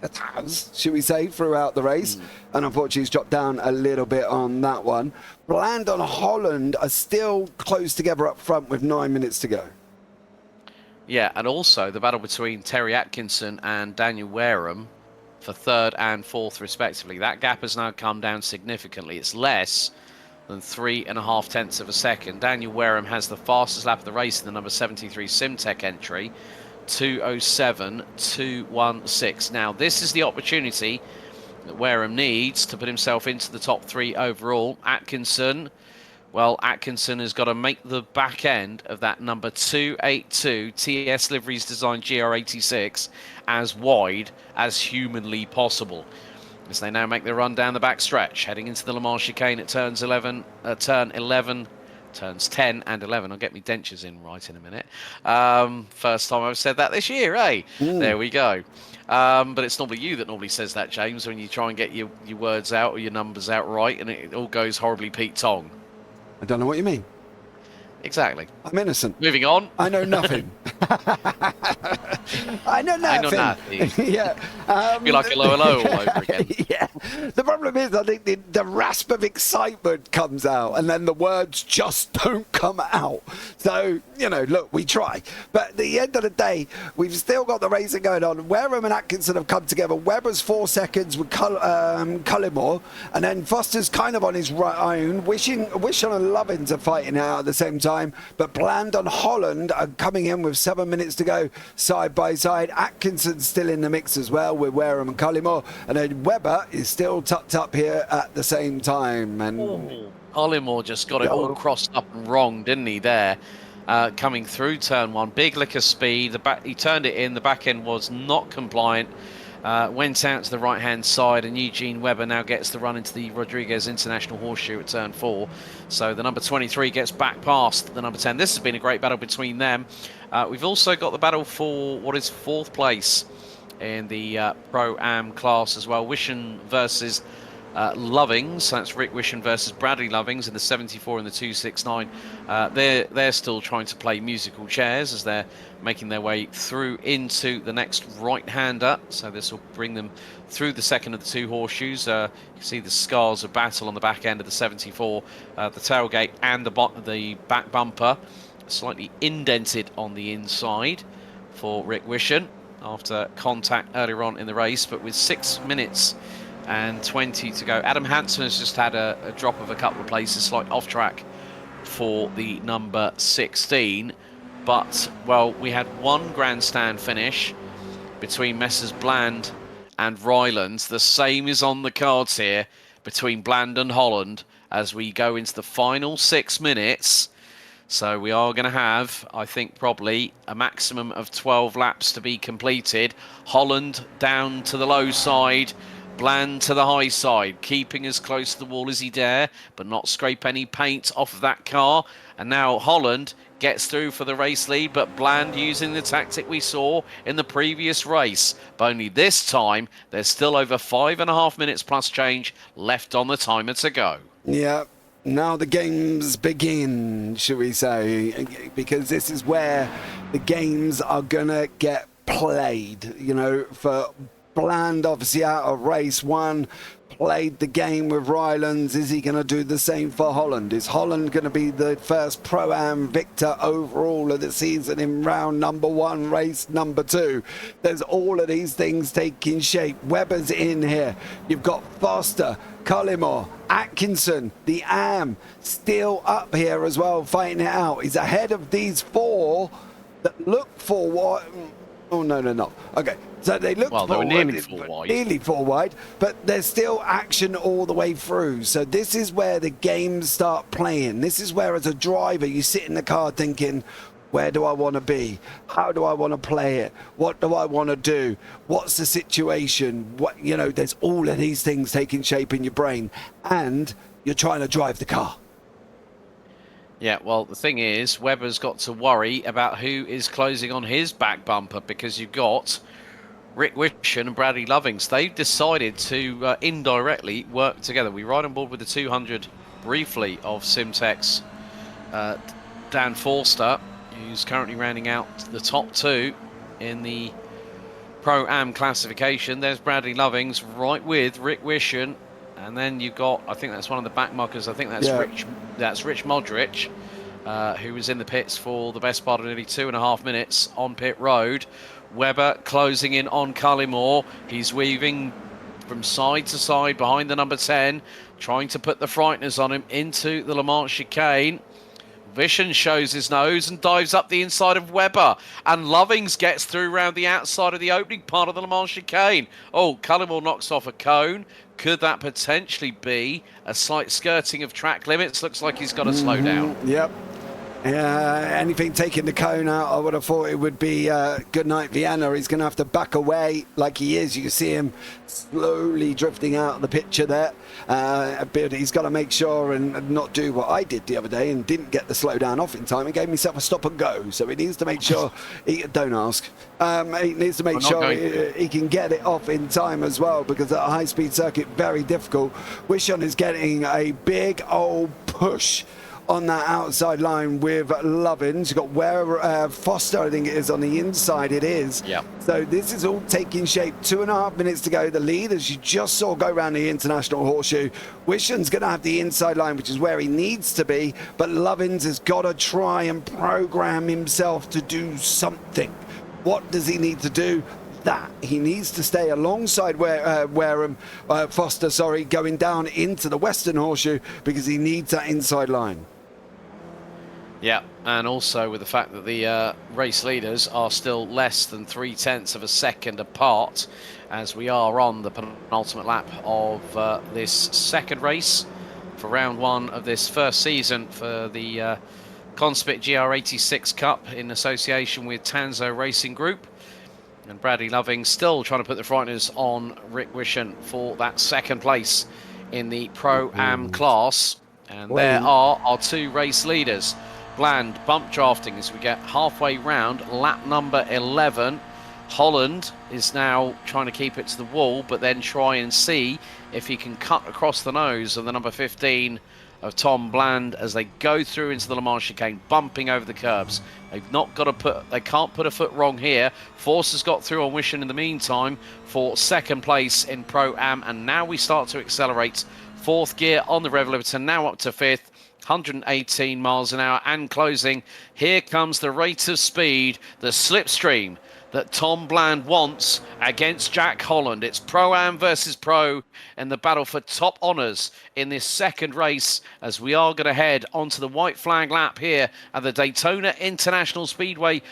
attacks, should we say, throughout the race. And unfortunately, he's dropped down a little bit on that one. Bland and Holland are still close together up front with 9 minutes to go. Yeah, and also the battle between Terry Atkinson and Daniel Wareham for 3rd and 4th respectively. That gap has now come down significantly. It's less than 3.5 tenths of a second. Daniel Wareham has the fastest lap of the race in the number 73 Simtech entry, 2:07.216. Now, this is the opportunity that Wareham needs to put himself into the top 3 overall. Atkinson, well, Atkinson has got to make the back end of that number 282 TS Liveries Design GR86 as wide as humanly possible, as they now make their run down the back stretch, heading into the Le Mans chicane at turn 11, turns 10 and 11. I'll get me dentures in right in a minute. First time I've said that this year, eh? There we go. But it's normally you that normally says that, James, when you try and get your words out or your numbers out right, and it all goes horribly Pete Tong. I don't know what you mean. Exactly. I'm innocent. Moving on. I know nothing. I know nothing. Yeah. Be like a low all over again. Yeah. The problem is, I think the rasp of excitement comes out, and then the words just don't come out. So, you know, look, we try. But at the end of the day, we've still got the racing going on. Wareham and Atkinson have come together. Webber's 4 seconds with Cullimore, and then Foster's kind of on his own, wishing and loving to fighting out at the same time. But Bland and Holland are coming in with 7 minutes to go side by side. Atkinson's still in the mix as well with Wareham and Cullimore, and then Webber is still tucked up here at the same time. And Cullimore just got it all crossed up and wrong, didn't he, there? Coming through turn 1, big lick of speed. He turned it in, the back end was not compliant. Went out to the right-hand side, and Eugene Webber now gets the run into the Rodriguez International Horseshoe at turn 4. So the number 23 gets back past the number 10. This has been a great battle between them. We've also got the battle for what is 4th place in the Pro-Am class as well. Wishen versus Lovings. That's Rick Wishen versus Bradley Lovings in the 74 and the 269. They're still trying to play musical chairs as they're making their way through into the next right-hander. So this will bring them through the second of the 2 horseshoes. You can see the scars of battle on the back end of the 74, the tailgate and the back bumper slightly indented on the inside for Rick Wishen after contact earlier on in the race, but with 6 minutes and 20 to go. Adam Hansen has just had a drop of a couple of places, slight off track for the number 16. But, well, we had one grandstand finish between Messrs Bland and Ryland. The same is on the cards here between Bland and Holland as we go into the final 6 minutes. So we are going to have, I think, probably a maximum of 12 laps to be completed. Holland down to the low side, Bland to the high side, keeping as close to the wall as he dare, but not scrape any paint off of that car. And now Holland gets through for the race lead, but Bland using the tactic we saw in the previous race. But only this time, there's still over 5.5 minutes plus change left on the timer to go. Yeah. Now the games begin, shall we say, because this is where the games are going to get played, you know, for Bland, obviously out of race 1, played the game with Rylands. Is he going to do the same for Holland? Is Holland going to be the first Pro-Am victor overall of the season in round number 1, race number 2? There's all of these things taking shape. Webber's in here. You've got Foster, Cullimore, Atkinson, the Am, still up here as well, fighting it out. He's ahead of these 4 that look for what... Oh, no. Okay, so they look well, they were nearly 4 wide. Nearly 4 wide, but there's still action all the way through. So this is where the games start playing. This is where, as a driver, you sit in the car thinking, where do I want to be? How do I want to play it? What do I want to do? What's the situation? What, you know, there's all of these things taking shape in your brain, and you're trying to drive the car. Yeah, well, the thing is, Webber's got to worry about who is closing on his back bumper, because you've got Rick Wishen and Bradley Lovings. They've decided to indirectly work together. We ride on board with the 200 briefly of Simtek's Dan Forster, who's currently rounding out the top 2 in the Pro-Am classification. There's Bradley Lovings right with Rick Wishen. And then you've got, I think that's one of the back markers. I think that's Rich Modric, who was in the pits for the best part of nearly 2.5 minutes on pit road. Webber closing in on Cullimore. He's weaving from side to side behind the number 10, trying to put the frighteners on him into the Le Mans chicane. Vision shows his nose and dives up the inside of Webber. And Lovings gets through round the outside of the opening part of the Le Mans chicane. Oh, Cullimore knocks off a cone. Could that potentially be a slight skirting of track limits? Looks like he's got to slow down. Yep. Anything taking the cone out, I would have thought it would be good night Vienna. He's going to have to back away like he is. You can see him slowly drifting out of the picture there. But he's got to make sure and not do what I did the other day and didn't get the slow down off in time and gave himself a stop and go. So he needs to make sure, don't ask, he needs to make sure he can get it off in time as well, because at a high-speed circuit, very difficult. Wishon is getting a big old push on that outside line with Lovins. You've got where Foster, I think it is, on the inside. It is. Yeah. So this is all taking shape. 2.5 minutes to go. The lead, as you just saw go around the international horseshoe. Wishon's going to have the inside line, which is where he needs to be. But Lovins has got to try and program himself to do something. What does he need to do? That he needs to stay alongside Foster, going down into the Western Horseshoe, because he needs that inside line. Yeah, and also with the fact that the race leaders are still less than 0.3 of a second apart, as we are on the penultimate lap of this second race for round one of this first season for the Conspit GR86 Cup in association with Tanso Racing Group. And Bradley Loving still trying to put the frighteners on Rick Wishon for that second place in the Pro-Am class. And there are our two race leaders. Bland bump drafting as we get halfway round lap number 11. Holland is now trying to keep it to the wall, but then try and see if he can cut across the nose of the number 15 of Tom Bland as they go through into the Le Mans chicane, bumping over the curbs. They've not got to they can't put a foot wrong here. Force has got through on Wishon in the meantime for second place in Pro-Am, and now we start to accelerate. Fourth gear on the Revolutor, now up to fifth. 118 miles an hour and closing. Here comes the rate of speed, the slipstream that Tom Bland wants against Jack Holland. It's Pro-Am versus Pro in the battle for top honours in this second race, as we are going to head onto the white flag lap here at the Daytona International Speedway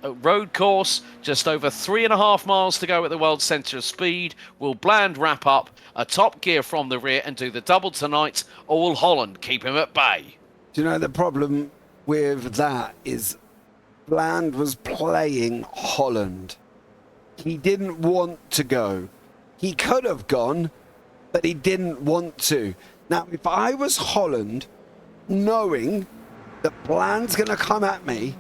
road course. Just over 3.5 miles to go at the World Centre of Speed. Will Bland wrap up a top gear from the rear and do the double tonight, or will Holland keep him at bay? Do you know the problem with that is Bland was playing Holland. He didn't want to go. He could have gone, but he didn't want to. Now, if I was Holland, knowing that Bland's going to come at me,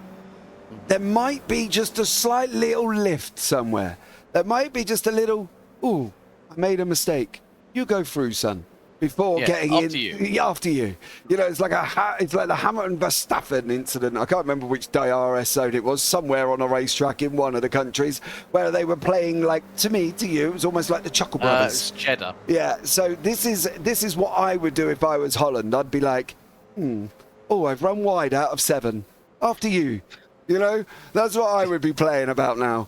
there might be just a slight little lift somewhere. There might be just a little, ooh, I made a mistake. You go through, son. Before getting in, after you. You know, it's like the Hamilton Verstappen incident. I can't remember which DRS zone it was. Somewhere on a racetrack in one of the countries where they were playing, like, to you, it was almost like the Chuckle Brothers. It's Cheddar. Yeah. So this is what I would do if I was Holland. I'd be like, oh, I've run wide out of 7. After you. You know, that's what I would be playing about now.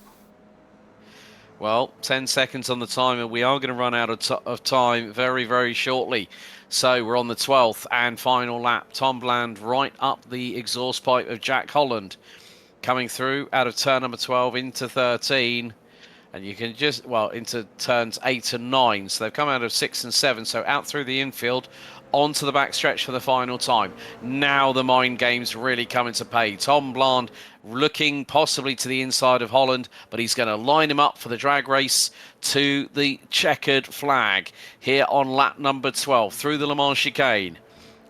Well, 10 seconds on the timer. We are going to run out of time very, very shortly. So we're on the 12th and final lap. Tom Bland right up the exhaust pipe of Jack Holland. Coming through out of turn number 12 into 13. And you can just, into turns 8 and 9. So they've come out of 6 and 7. So out through the infield, onto the backstretch for the final time. Now the mind games really come into play. Tom Bland looking possibly to the inside of Holland, but he's going to line him up for the drag race to the checkered flag here on lap number 12 through the Le Mans chicane.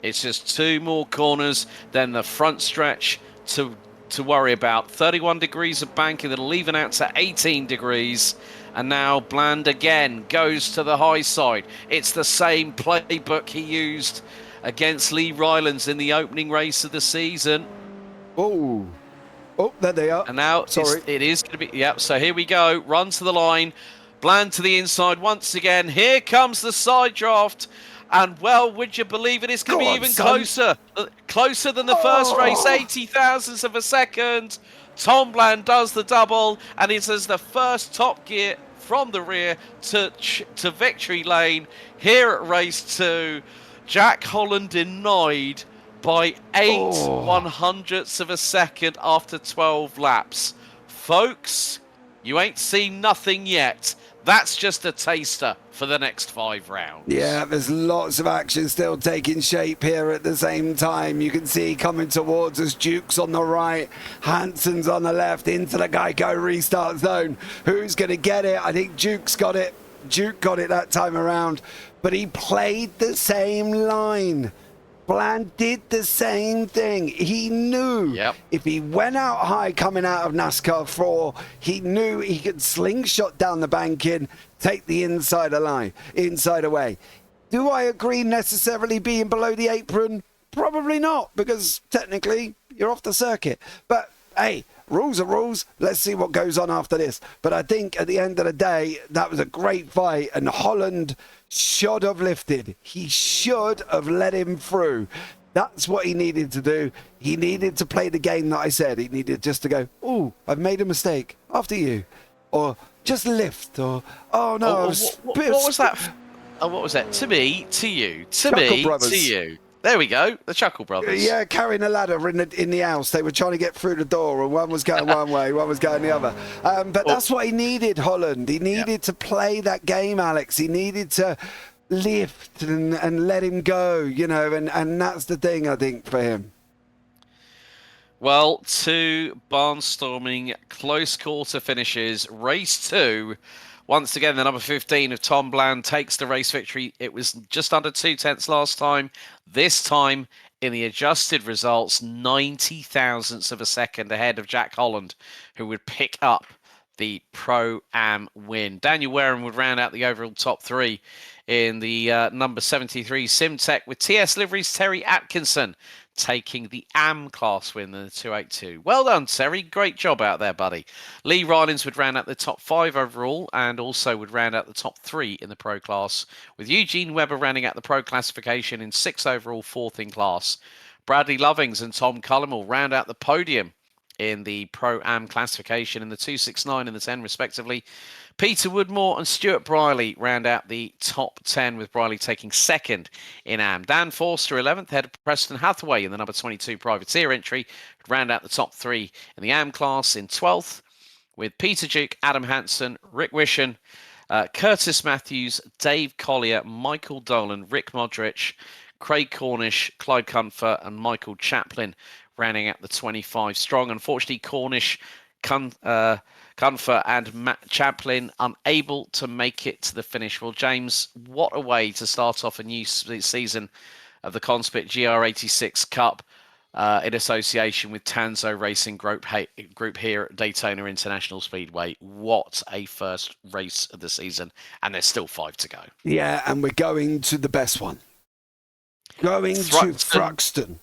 It's just 2 more corners, then the front stretch to worry about. 31 degrees of banking that'll even out to 18 degrees. And now Bland again goes to the high side. It's the same playbook he used against Lee Rylands in the opening race of the season. Oh, there they are. And now it is going to be, so here we go. Run to the line. Bland to the inside once again. Here comes the side draft. And, well, would you believe it? It's going to be even closer. Closer than the first race, 80 thousandths of a second. Tom Bland does the double, and it is the first top gear from the rear to victory lane here at race 2. Jack Holland denied by 8 Oh. 100ths of a second after 12 laps. Folks, you ain't seen nothing yet. That's just a taster for the next 5 rounds. Yeah, there's lots of action still taking shape here at the same time. You can see coming towards us, Duke's on the right, Hansen's on the left, into the Geico restart zone. Who's going to get it? I think Duke's got it. Duke got it that time around, but he played the same line. Bland did the same thing. He knew if he went out high coming out of NASCAR 4, he knew he could slingshot down the banking, take the inside away. Do I agree necessarily being below the apron? Probably not, because technically you're off the circuit. But hey, rules are rules. Let's see what goes on after this. But I think at the end of the day, that was a great fight, and Holland should have lifted. He should have let him through. That's what he needed to do. He needed to play the game that I said. He needed just to go, "Ooh, I've made a mistake. After you." Or just lift. Or, "Oh, no." What was that? What was that? To me, to you. To Chuckle me, Brothers. to you. There we go. The Chuckle Brothers. Yeah, carrying a ladder in the house. They were trying to get through the door, and one was going one way, one was going the other. But that's what he needed, Holland. He needed to play that game, Alex. He needed to lift and let him go, and that's the thing, I think, for him. Well, 2 barnstorming close quarter finishes. Race 2. Once again, the number 15 of Tom Bland takes the race victory. It was just under 2/10 last time. This time, in the adjusted results, 90 thousandths of a second ahead of Jack Holland, who would pick up the Pro-Am win. Daniel Wareham would round out the overall top 3 in the number 73 Simtech, with TS Livery's Terry Atkinson taking the AM class win in the 282. Well done, Terry. Great job out there, buddy. Lee Rylins would round out the top 5 overall, and also would round out the top 3 in the Pro class, with Eugene Webber rounding out the Pro classification in 6th overall, 4th in class. Bradley Lovings and Tom Cullen will round out the podium in the Pro-Am classification in the 269 and the 10 respectively. Peter Woodmore and Stuart Briley round out the top 10, with Briley taking 2nd in AM. Dan Forster 11th, ahead of Preston Hathaway in the number 22 Privateer entry, round out the top 3 in the AM class in 12th, with Peter Duke, Adam Hansen, Rick Wishen, Curtis Matthews, Dave Collier, Michael Dolan, Rick Modric, Craig Cornish, Clyde Cunfer and Michael Chaplin rounding out the 25 strong. Unfortunately, Cornish, Cunfer and Matt Chaplin unable to make it to the finish. Well, James, what a way to start off a new season of the Conspit GR86 Cup in association with Tanso Racing Group here at Daytona International Speedway. What a first race of the season, and there's still 5 to go. Yeah, and we're going to the best one. Going to Thruxton.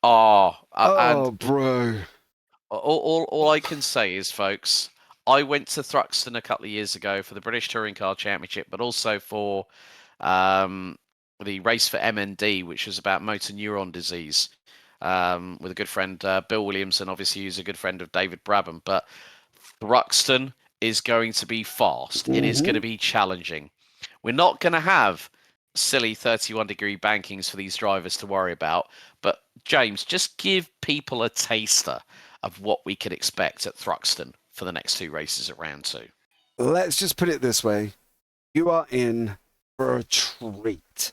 Bro. All I can say is, folks, I went to Thruxton a couple of years ago for the British Touring Car Championship, but also for the race for MND, which was about motor neuron disease, with a good friend, Bill Williamson, obviously, who's a good friend of David Brabham. But Thruxton is going to be fast. It is going to be challenging. We're not going to have silly 31-degree bankings for these drivers to worry about. But, James, just give people a taster of what we could expect at Thruxton for the next 2 races at round 2. Let's just put it this way. You are in for a treat.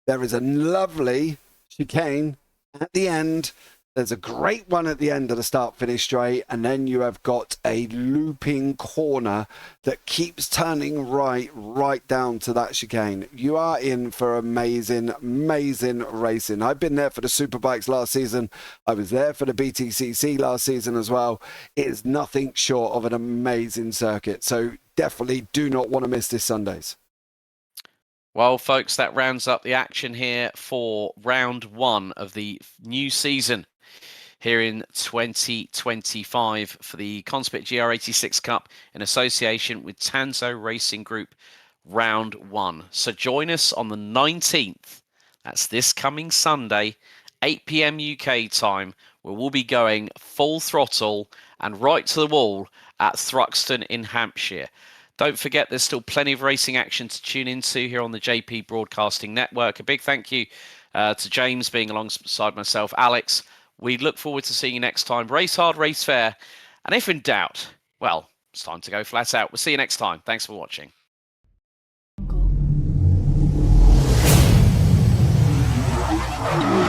There is a lovely chicane at the end. There's a great one at the end of the start-finish straight, and then you have got a looping corner that keeps turning right down to that chicane. You are in for amazing racing. I've been there for the Superbikes last season. I was there for the BTCC last season as well. It is nothing short of an amazing circuit, so definitely do not want to miss this Sundays. Well, folks, that rounds up the action here for round 1 of the new season here in 2025 for the Conspit GR86 Cup in association with Tanso Racing Group round 1. So join us on the 19th. That's this coming Sunday, 8 p.m. UK time, where we'll be going full throttle and right to the wall at Thruxton in Hampshire. Don't forget, there's still plenty of racing action to tune into here on the JP Broadcasting Network. A big thank you to James being alongside myself, Alex. We look forward to seeing you next time. Race hard, race fair. And if in doubt, well, it's time to go flat out. We'll see you next time. Thanks for watching. Jungle.